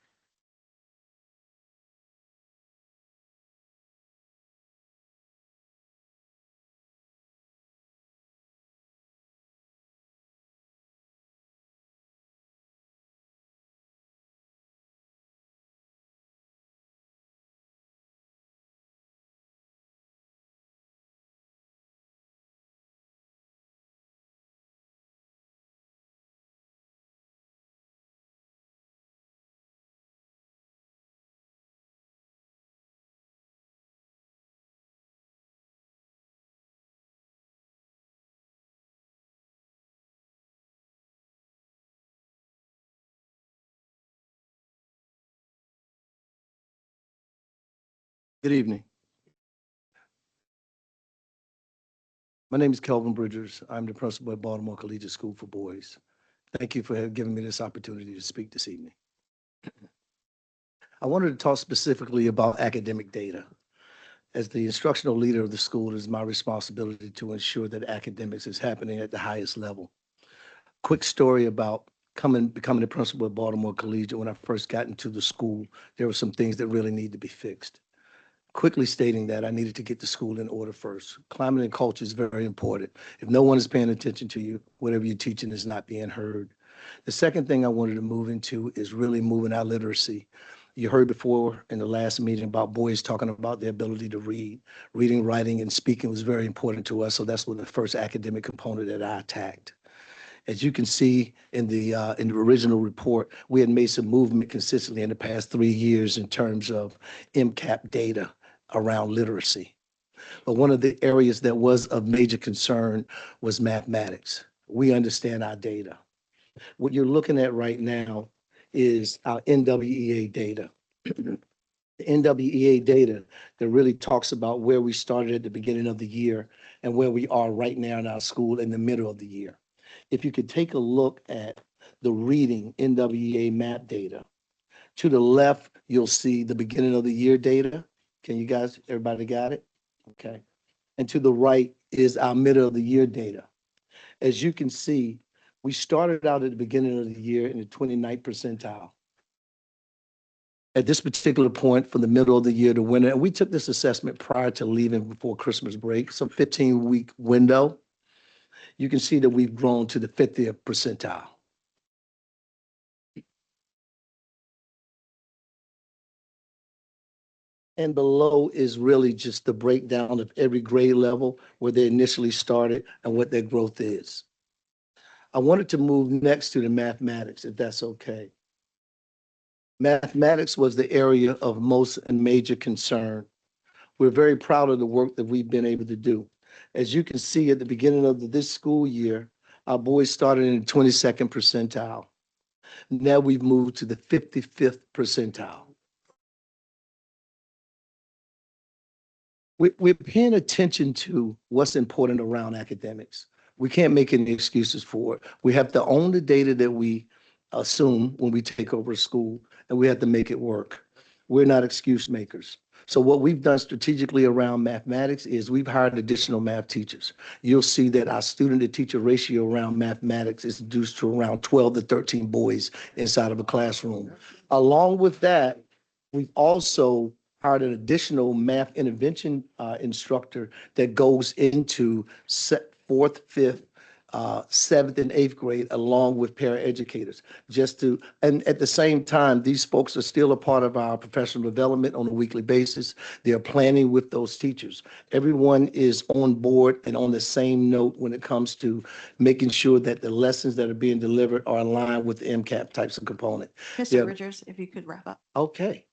Good evening. My name is Kelvin Bridgers. I'm the principal at Baltimore Collegiate School for Boys. Thank you for giving me this opportunity to speak this evening. I wanted to talk specifically about academic data. As the instructional leader of the school, it is my responsibility to ensure that academics is happening at the highest level. Quick story about becoming the principal at Baltimore Collegiate. When I first got into the school, there were some things that really need to be fixed. Quickly stating that I needed to get the school in order first. Climate and culture is very important. If no one is paying attention to you, whatever you're teaching is not being heard. The second thing I wanted to move into is really moving our literacy. You heard before in the last meeting about boys talking about their ability to read. Reading, writing, and speaking was very important to us, so that's what the first academic component that I attacked. As you can see in the original report, we had made some movement consistently in the past 3 years in terms of MCAP data around literacy. But one of the areas that was of major concern was mathematics. We understand our data. What you're looking at right now is our NWEA data. The NWEA data that really talks about where we started at the beginning of the year and where we are right now in our school in the middle of the year. If you could take a look at the reading NWEA map data, to the left, you'll see the beginning of the year data. Can you guys, everybody got it? Okay. And to the right is our middle of the year data. As you can see, we started out at the beginning of the year in the 29th percentile. At this particular point, from the middle of the year to winter, and we took this assessment prior to leaving before Christmas break, some 15-week window, you can see that we've grown to the 50th percentile. And below is really just the breakdown of every grade level, where they initially started and what their growth is. I wanted to move next to the mathematics, if that's okay. Mathematics was the area of most and major concern. We're very proud of the work that we've been able to do. As you can see at the beginning of this school year, our boys started in the 22nd percentile. Now we've moved to the 55th percentile. We're paying attention to what's important around academics. We can't make any excuses for it. We have to own the data that we assume when we take over a school, and we have to make it work. We're not excuse makers. So what we've done strategically around mathematics is we've hired additional math teachers. You'll see that our student to teacher ratio around mathematics is reduced to around 12 to 13 boys inside of a classroom. Along with that, we've also hired an additional math intervention instructor that goes into fourth, fifth, seventh, and eighth grade, along with paraeducators. And at the same time, these folks are still a part of our professional development on a weekly basis. They're planning with those teachers. Everyone is on board and on the same note when it comes to making sure that the lessons that are being delivered are aligned with the MCAP types of component. Mr. Bridgers, if you could wrap up. Okay.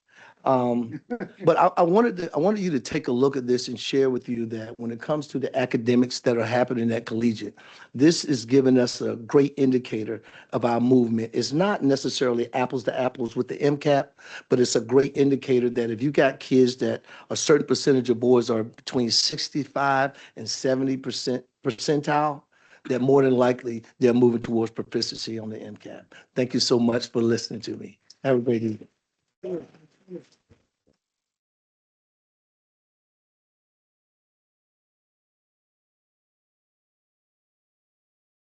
But I wanted you to take a look at this and share with you that when it comes to the academics that are happening at collegiate, this is giving us a great indicator of our movement. It's not necessarily apples to apples with the MCAP, but it's a great indicator that if you got kids that a certain percentage of boys are between 65 and 70% percentile, that more than likely they're moving towards proficiency on the MCAP. Thank you so much for listening to me. Have a great evening.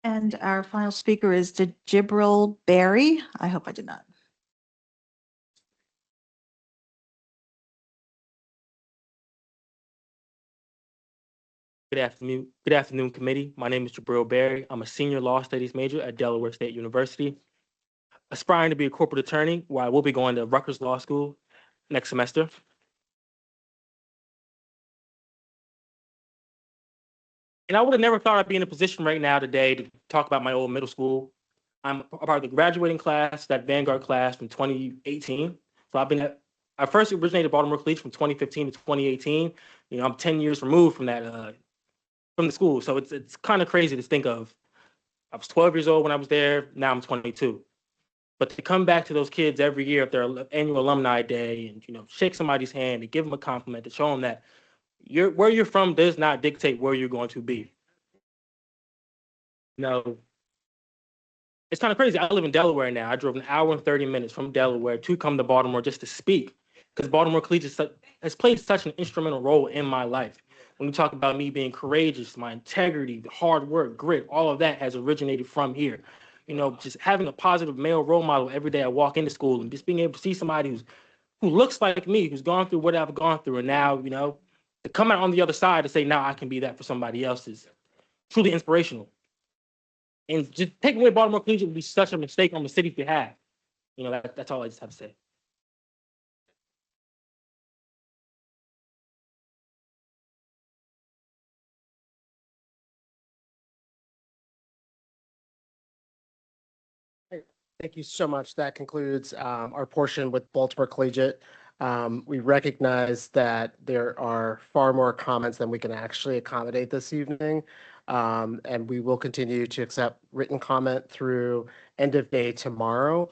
And our final speaker is Jibril Barry. I hope I did not. Good afternoon, committee. My name is Jibril Barry. I'm a senior law studies major at Delaware State University, aspiring to be a corporate attorney, where I will be going to Rutgers Law School next semester. And I would have never thought I'd be in a position right now today to talk about my old middle school. I'm a part of the graduating class, that Vanguard class from 2018. So I first originated at Baltimore Collegiate from 2015 to 2018. You know, I'm 10 years removed from that, from the school. So it's kind of crazy to think of. I was 12 years old when I was there. Now I'm 22. But to come back to those kids every year at their annual alumni day and, shake somebody's hand and give them a compliment to show them that where you're from does not dictate where you're going to be. No, it's kind of crazy. I live in Delaware now. I drove an hour and 30 minutes from Delaware to come to Baltimore just to speak because Baltimore Collegiate has played such an instrumental role in my life. When you talk about me being courageous, my integrity, hard work, grit, all of that has originated from here. Just having a positive male role model every day I walk into school and just being able to see somebody who looks like me, who's gone through what I've gone through, and now, to come out on the other side to say, now I can be that for somebody else is truly inspirational. And just taking away Baltimore Collegiate would be such a mistake on the city's behalf. That's all I just have to say. Thank you so much. That concludes our portion with Baltimore Collegiate. We recognize that there are far more comments than we can actually accommodate this evening. And we will continue to accept written comment through end of day tomorrow.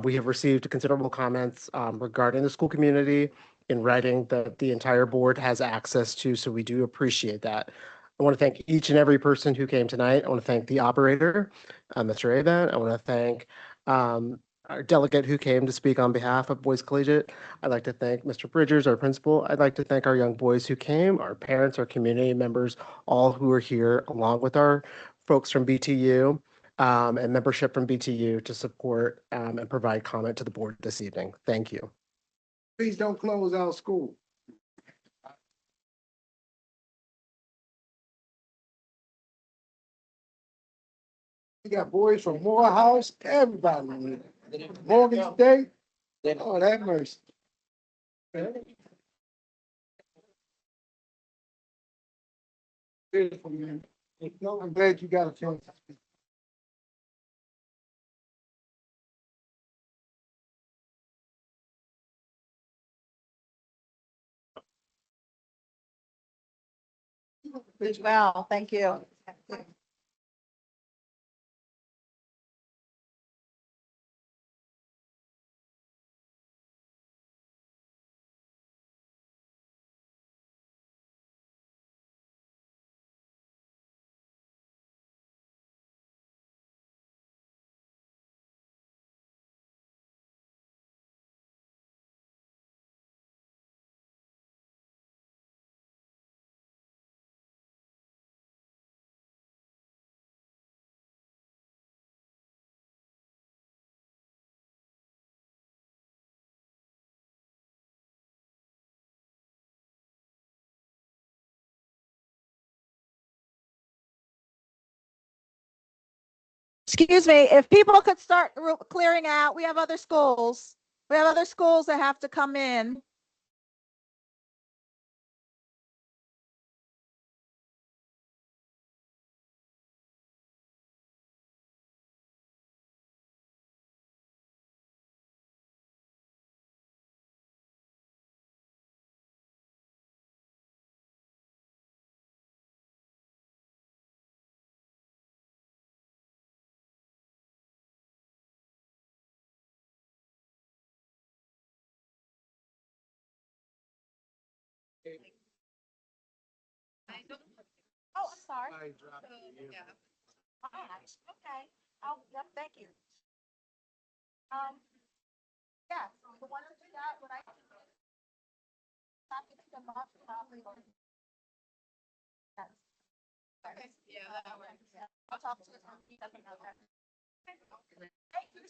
We have received considerable comments regarding the school community in writing that the entire board has access to, so we do appreciate that. I want to thank each and every person who came tonight. I want to thank the operator, Mr. Avent. I want to thank our delegate who came to speak on behalf of Boys Collegiate. I'd like to thank Mr. Bridgers, our principal. I'd like to thank our young boys who came, our parents, our community members, all who are here, along with our folks from BTU and membership from BTU to support and provide comment to the board this evening. Thank you. Please don't close our school. We got boys from Morehouse, everybody. Morgan State. Oh, that mercy. Beautiful, man. I'm glad you got a chance to speak. Well, thank you. Excuse me, if people could start clearing out, we have other schools. We have other schools that have to come in. Oh, I'm sorry. Okay. Oh, yep, thank you. Yeah, the ones that you got, what I can them up, probably. Yes. Okay, yeah, that works. I'll talk to you. Thank you.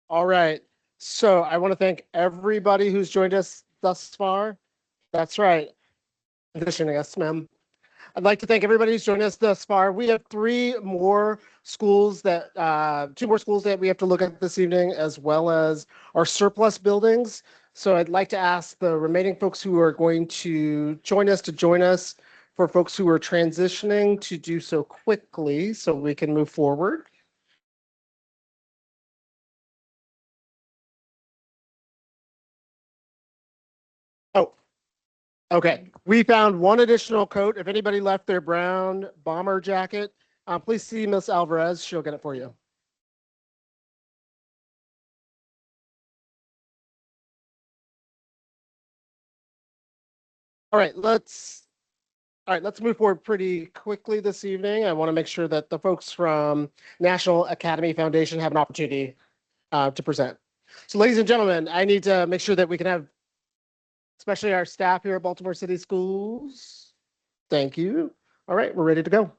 All right. So I want to thank everybody who's joined us thus far. That's right. Conditioning us, ma'am. I'd like to thank everybody who's joined us thus far. We have two more schools that we have to look at this evening, as well as our surplus buildings. So I'd like to ask the remaining folks who are going to join us for folks who are transitioning to do so quickly so we can move forward. Oh, okay. We found one additional coat. If anybody left their brown bomber jacket, please see Miss Alvarez. She'll get it for you. All right, let's move forward pretty quickly this evening. I want to make sure that the folks from National Academy Foundation have an opportunity to present. So ladies and gentlemen, I need to make sure that we can have, especially our staff here at Baltimore City Schools. Thank you. All right, we're ready to go.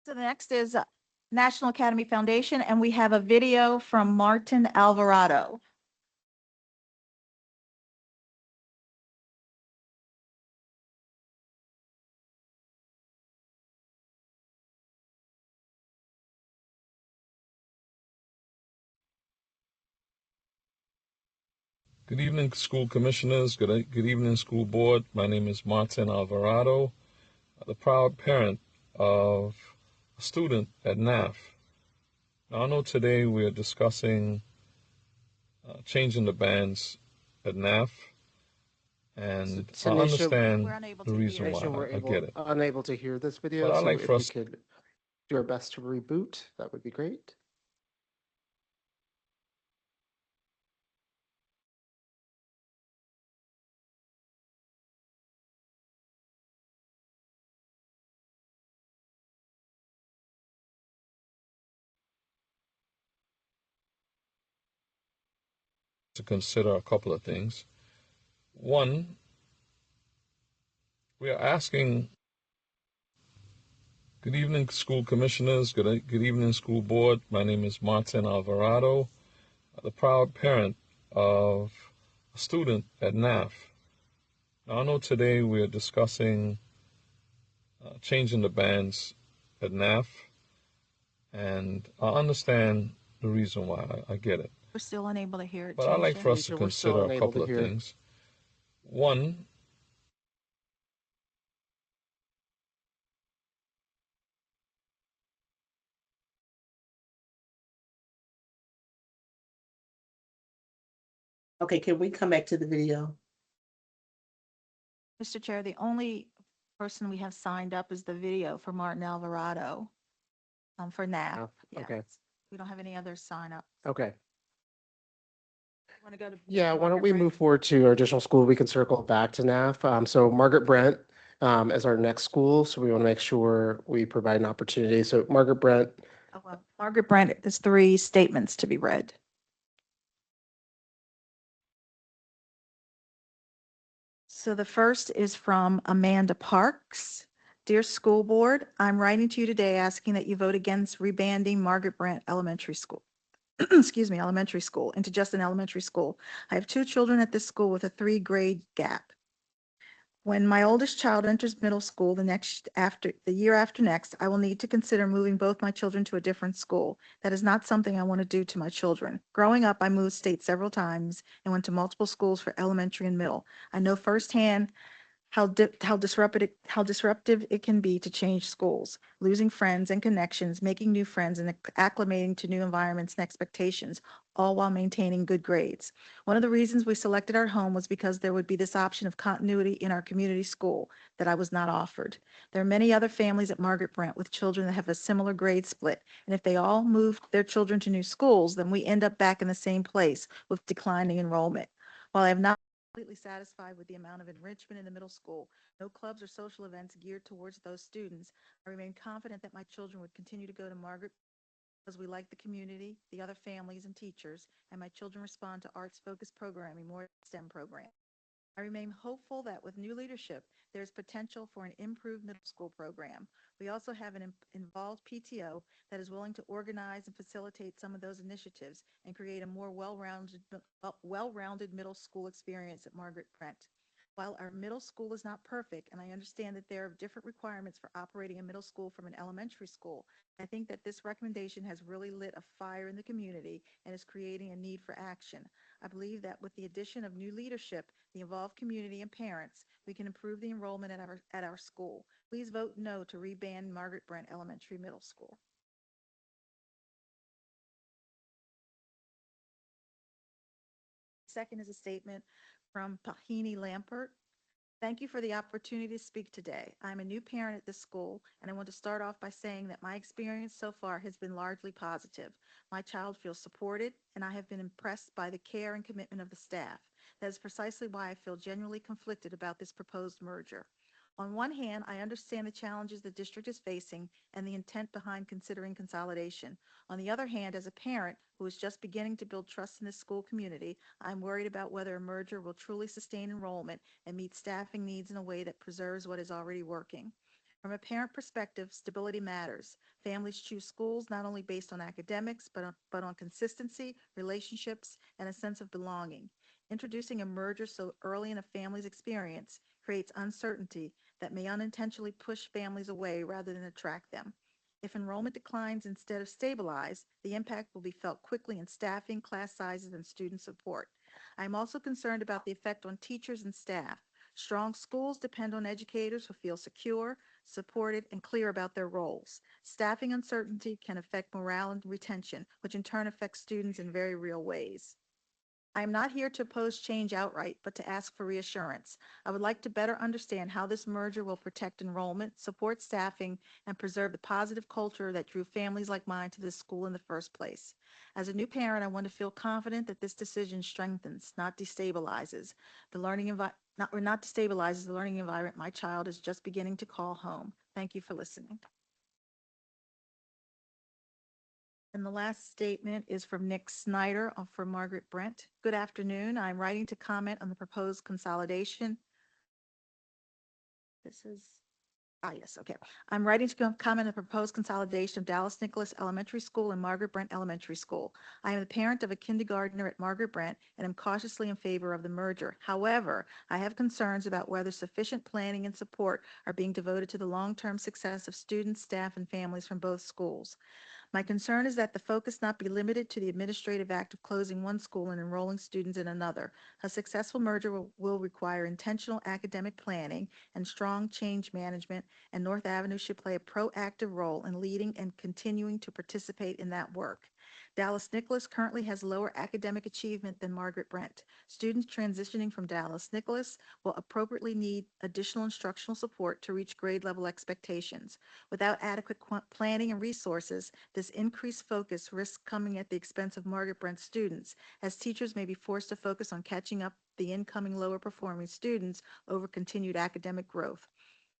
So the next is National Academy Foundation, and we have a video from Martin Alvarado. Good evening, school commissioners. Good evening, school board. My name is Martin Alvarado, the proud parent of a student at NAF. Now, I know today we are discussing changing the bands at NAF, and I understand the reason why. I get it. Unable to hear this video, But I'd so like if for we us could do our best to reboot, that would be great. to consider a couple of things. One, we are asking, good evening, school commissioners. Good evening, school board. My name is Martin Alvarado, the proud parent of a student at NAF. Now, I know today we are discussing changing the bands at NAF, and I understand the reason why. I get it. We're still unable to hear it. But I'd like for us Alicia, to we're still consider a unable couple to of hear. things. One, Okay, can we come back to the video? Mr. Chair, the only person we have signed up is the video for Martin Alvarado for NAF. Oh, okay. Yes. We don't have any other sign up. Okay. Want to go to? Yeah, why don't we move forward to our additional school? We can circle back to NAF. So Margaret Brent is our next school, so we want to make sure we provide an opportunity. So Margaret Brent. Oh, well, Margaret Brent, there's 3 statements to be read. So the first is from Amanda Parks. Dear School Board, I'm writing to you today asking that you vote against rebanding Margaret Brent Elementary School. Excuse me, elementary school into just an elementary school. I have 2 children at this school with a 3-grade gap. When my oldest child enters middle school the year after next, I will need to consider moving both my children to a different school. That is not something I want to do to my children. Growing up, I moved states several times and went to multiple schools for elementary and middle. I know firsthand how disruptive it can be to change schools, losing friends and connections, making new friends, and acclimating to new environments and expectations, all while maintaining good grades. One of the reasons we selected our home was because there would be this option of continuity in our community school that I was not offered. There are many other families at Margaret Brent with children that have a similar grade split, and if they all moved their children to new schools, then we end up back in the same place with declining enrollment. While I have not completely satisfied with the amount of enrichment in the middle school, no clubs or social events geared towards those students, I remain confident that my children would continue to go to Margaret because we like the community, the other families and teachers, and my children respond to arts-focused programming more than STEM program. I remain hopeful that with new leadership, there's potential for an improved middle school program. We also have an involved PTO that is willing to organize and facilitate some of those initiatives and create a more well-rounded middle school experience at Margaret Brent. While our middle school is not perfect, and I understand that there are different requirements for operating a middle school from an elementary school, I think that this recommendation has really lit a fire in the community and is creating a need for action. I believe that with the addition of new leadership, the involved community and parents, we can improve the enrollment at our school. Please vote no to reban Margaret Brent Elementary Middle School. Second is a statement from Pahini Lampert. Thank you for the opportunity to speak today. I'm a new parent at this school, and I want to start off by saying that my experience so far has been largely positive. My child feels supported, and I have been impressed by the care and commitment of the staff. That is precisely why I feel genuinely conflicted about this proposed merger. On one hand, I understand the challenges the district is facing and the intent behind considering consolidation. On the other hand, as a parent who is just beginning to build trust in this school community, I'm worried about whether a merger will truly sustain enrollment and meet staffing needs in a way that preserves what is already working. From a parent perspective, stability matters. Families choose schools not only based on academics, but on consistency, relationships, and a sense of belonging. Introducing a merger so early in a family's experience creates uncertainty that may unintentionally push families away rather than attract them. If enrollment declines instead of stabilize, the impact will be felt quickly in staffing, class sizes, and student support. I'm also concerned about the effect on teachers and staff. Strong schools depend on educators who feel secure, supported, and clear about their roles. Staffing uncertainty can affect morale and retention, which in turn affects students in very real ways. I am not here to oppose change outright, but to ask for reassurance. I would like to better understand how this merger will protect enrollment, support staffing, and preserve the positive culture that drew families like mine to this school in the first place. As a new parent, I want to feel confident that this decision strengthens, not destabilizes the learning environment my child is just beginning to call home. Thank you for listening. And the last statement is from Nick Snyder for Margaret Brent. Good afternoon. I'm writing to comment on the proposed consolidation. Yes, okay. I'm writing to comment on the proposed consolidation of Dallas Nicholas Elementary School and Margaret Brent Elementary School. I am the parent of a kindergartner at Margaret Brent and am cautiously in favor of the merger. However, I have concerns about whether sufficient planning and support are being devoted to the long-term success of students, staff, and families from both schools. My concern is that the focus not be limited to the administrative act of closing one school and enrolling students in another. A successful merger will require intentional academic planning and strong change management, and North Avenue should play a proactive role in leading and continuing to participate in that work. Dallas Nicholas currently has lower academic achievement than Margaret Brent. Students transitioning from Dallas Nicholas will appropriately need additional instructional support to reach grade level expectations. Without adequate planning and resources, this increased focus risks coming at the expense of Margaret Brent students, as teachers may be forced to focus on catching up the incoming lower performing students over continued academic growth.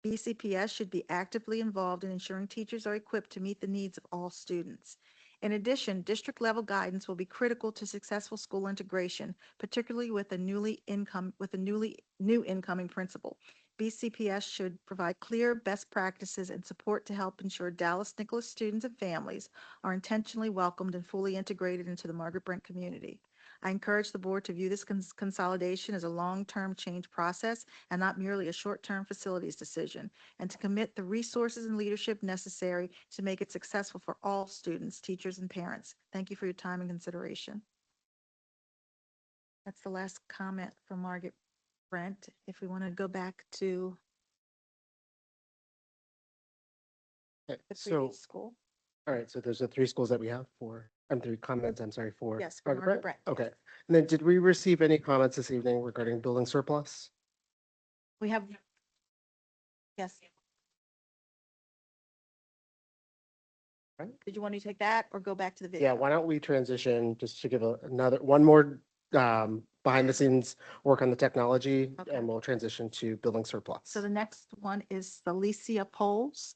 BCPS should be actively involved in ensuring teachers are equipped to meet the needs of all students. In addition, district-level guidance will be critical to successful school integration, particularly with a new incoming principal. BCPS should provide clear best practices and support to help ensure Dallas Nicholas students and families are intentionally welcomed and fully integrated into the Margaret Brent community. I encourage the board to view this consolidation as a long-term change process and not merely a short-term facilities decision, and to commit the resources and leadership necessary to make it successful for all students, teachers, and parents. Thank you for your time and consideration. That's the last comment from Margaret Brent. If we want to go back to Okay, the so, previous school. all right, so there's the three schools that we have for, and three comments, I'm sorry, for. Yes, for Margaret Brent. Okay, and then did we receive any comments this evening regarding building surplus? We have, yes. Right. Did you want to take that or go back to the video? Yeah, why don't we transition just to give one more behind the scenes work on the technology, Okay. and we'll transition to building surplus. So the next one is the Alicia polls.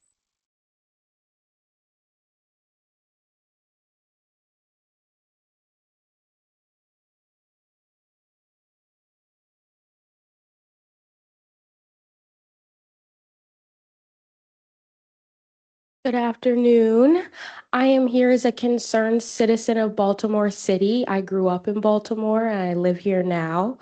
Good afternoon. I am here as a concerned citizen of Baltimore City. I grew up in Baltimore and I live here now.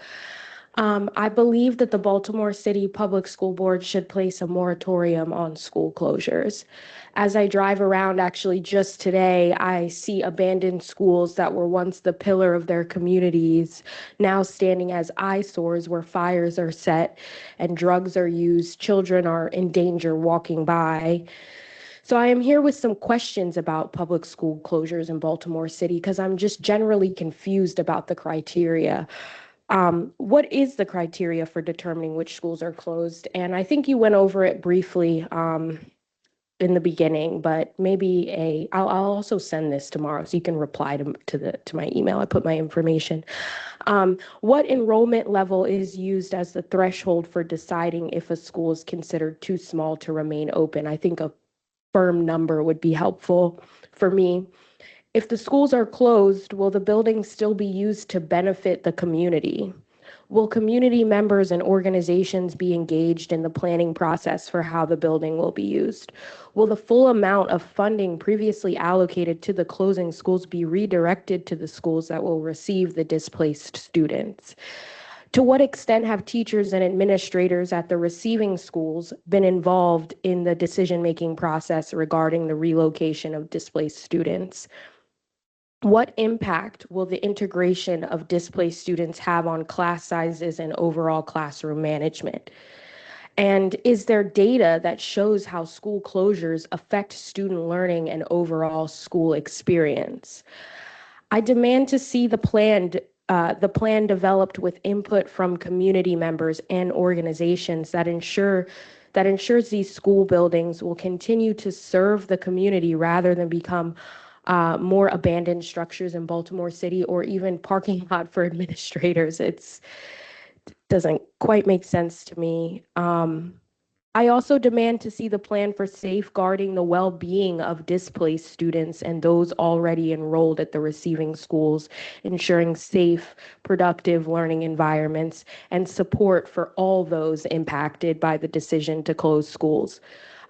I believe that the Baltimore City Public School Board should place a moratorium on school closures. As I drive around, actually just today, I see abandoned schools that were once the pillar of their communities, now standing as eyesores where fires are set and drugs are used, children are in danger walking by. So I am here with some questions about public school closures in Baltimore City because I'm just generally confused about the criteria. What is the criteria for determining which schools are closed? And I think you went over it briefly in the beginning, but I'll also send this tomorrow so you can reply to my email. I put my information. What enrollment level is used as the threshold for deciding if a school is considered too small to remain open? I think a firm number would be helpful for me. If the schools are closed, will the buildings still be used to benefit the community? Will community members and organizations be engaged in the planning process for how the building will be used? Will the full amount of funding previously allocated to the closing schools be redirected to the schools that will receive the displaced students? To what extent have teachers and administrators at the receiving schools been involved in the decision-making process regarding the relocation of displaced students? What impact will the integration of displaced students have on class sizes and overall classroom management? And is there data that shows how school closures affect student learning and overall school experience? I demand to see the plan developed with input from community members and organizations that ensures these school buildings will continue to serve the community rather than become more abandoned structures in Baltimore City or even parking lot for administrators. It doesn't quite make sense to me. I also demand to see the plan for safeguarding the well-being of displaced students and those already enrolled at the receiving schools, ensuring safe, productive learning environments and support for all those impacted by the decision to close schools.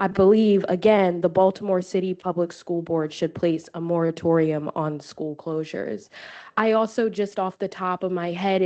I believe, again, the Baltimore City Public School Board should place a moratorium on school closures. I also, just off the top of my head,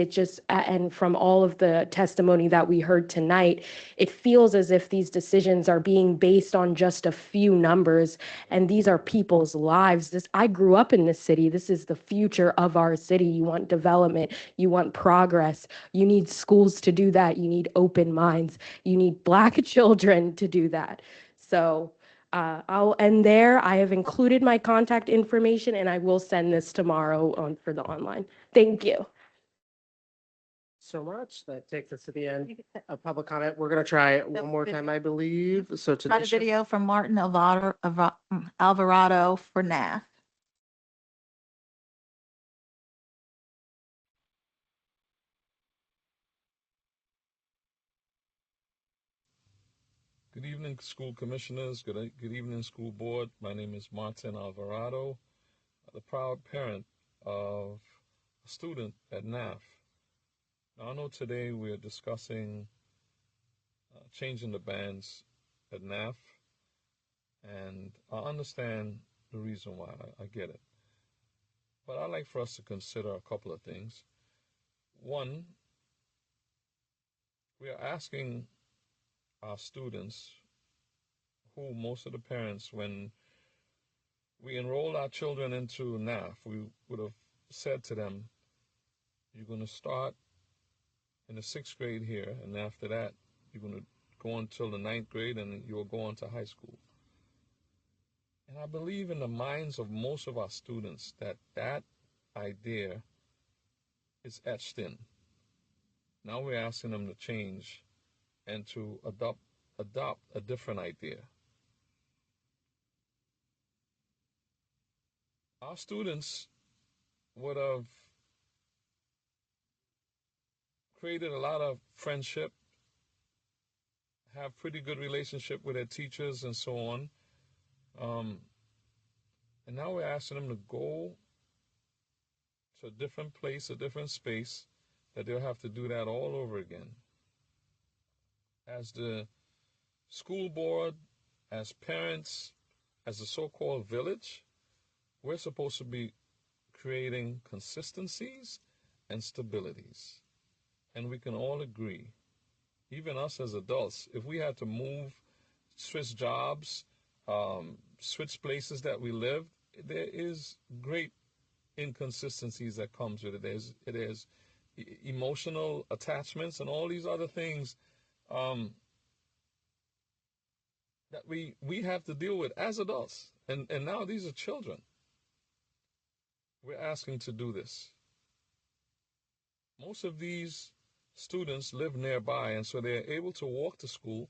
and from all of the testimony that we heard tonight, it feels as if these decisions are being based on just a few numbers, and these are people's lives. I grew up in this city. This is the future of our city. You want development, you want progress, you need schools to do that, you need open minds, you need Black children to do that. So I'll end there. I have included my contact information, and I will send this tomorrow for the online. Thank you. So much. That takes us to the end of public comment. We're going to try it one more time, I believe. So to Try a video from Martin Alvarado for NAF. Good evening, school commissioners. Good evening, school board. My name is Martin Alvarado, the proud parent of a student at NAF. Now, I know today we're discussing changing the bands at NAF, and I understand the reason why. I get it. But I'd like for us to consider a couple of things. One, we are asking our students, who most of the parents, when we enroll our children into NAF, we would have said to them, you're going to start in the 6th grade here, and after that, you're going to go until the 9th grade, and you'll go on to high school. And I believe in the minds of most of our students that that idea is etched in. Now we're asking them to change and to adopt a different idea. Our students would have created a lot of friendship, have pretty good relationship with their teachers and so on. And now we're asking them to go to a different place, a different space, that they'll have to do that all over again. As the school board, as parents, as a so-called village, we're supposed to be creating consistencies and stabilities. And we can all agree, even us as adults, if we had to move, switch jobs, switch places that we live, there is great inconsistencies that comes with it. There's emotional attachments and all these other things that we have to deal with as adults. And now these are children. We're asking to do this. Most of these students live nearby, and so they're able to walk to school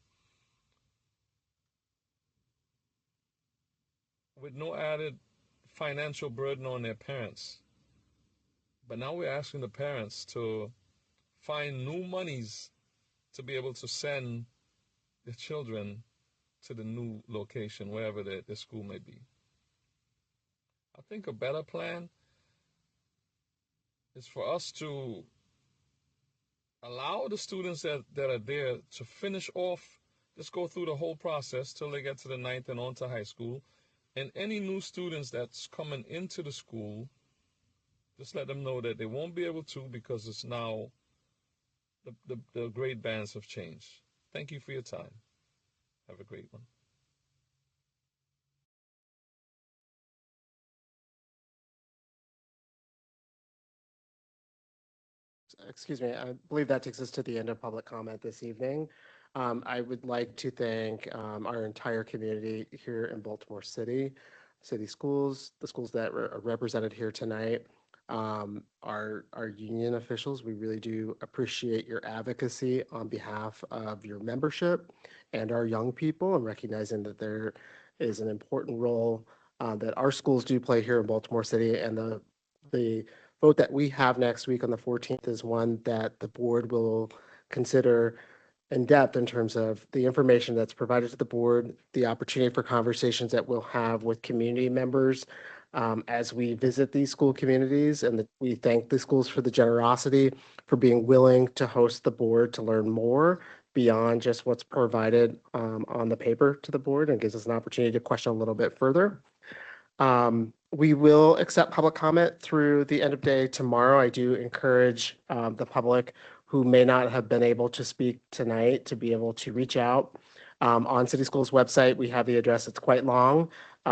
with no added financial burden on their parents. But now we're asking the parents to find new monies to be able to send their children to the new location, wherever the school may be. I think a better plan is for us to allow the students that are there to finish off, just go through the whole process till they get to the 9th and on to high school. And any new students that's coming into the school, just let them know that they won't be able to, because it's now the grade bands have changed. Thank you for your time. Have a great one. Excuse me, I believe that takes us to the end of public comment this evening. I would like to thank our entire community here in Baltimore City, city schools, the schools that are represented here tonight, our union officials. We really do appreciate your advocacy on behalf of your membership and our young people, and recognizing that there is an important role that our schools do play here in Baltimore City, and the vote that we have next week on the 14th is one that the board will consider in depth in terms of the information that's provided to the board, the opportunity for conversations that we'll have with community members as we visit these school communities. And we thank the schools for the generosity, for being willing to host the board to learn more beyond just what's provided on the paper to the board, and gives us an opportunity to question a little bit further. We will accept public comment through the end of day tomorrow. I do encourage the public who may not have been able to speak tonight to be able to reach out. On City Schools website, we have the address. It's quite long.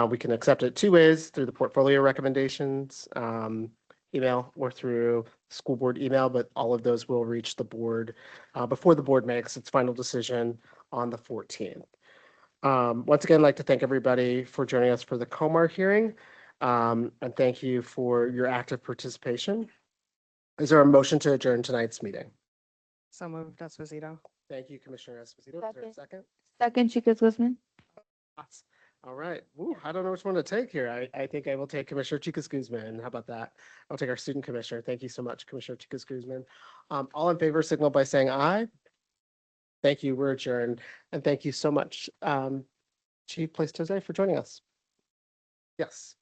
We can accept it two ways: through the portfolio recommendations email or through school board email, but all of those will reach the board before the board makes its final decision on the 14th. Once again, I'd like to thank everybody for joining us for the COMAR hearing, and thank you for your active participation. Is there a motion to adjourn tonight's meeting? So moved, Esposito. Thank you, Commissioner Esposito. Is there a second? Second, Chicas Guzman. All right. Ooh, I don't know which one to take here. I think I will take Commissioner Chicas Guzman. How about that? I'll take our student commissioner. Thank you so much, Commissioner Chicas Guzman. All in favor, signal by saying aye. Thank you. We're adjourned. And thank you so much, Chief Place Jose, for joining us. Yes.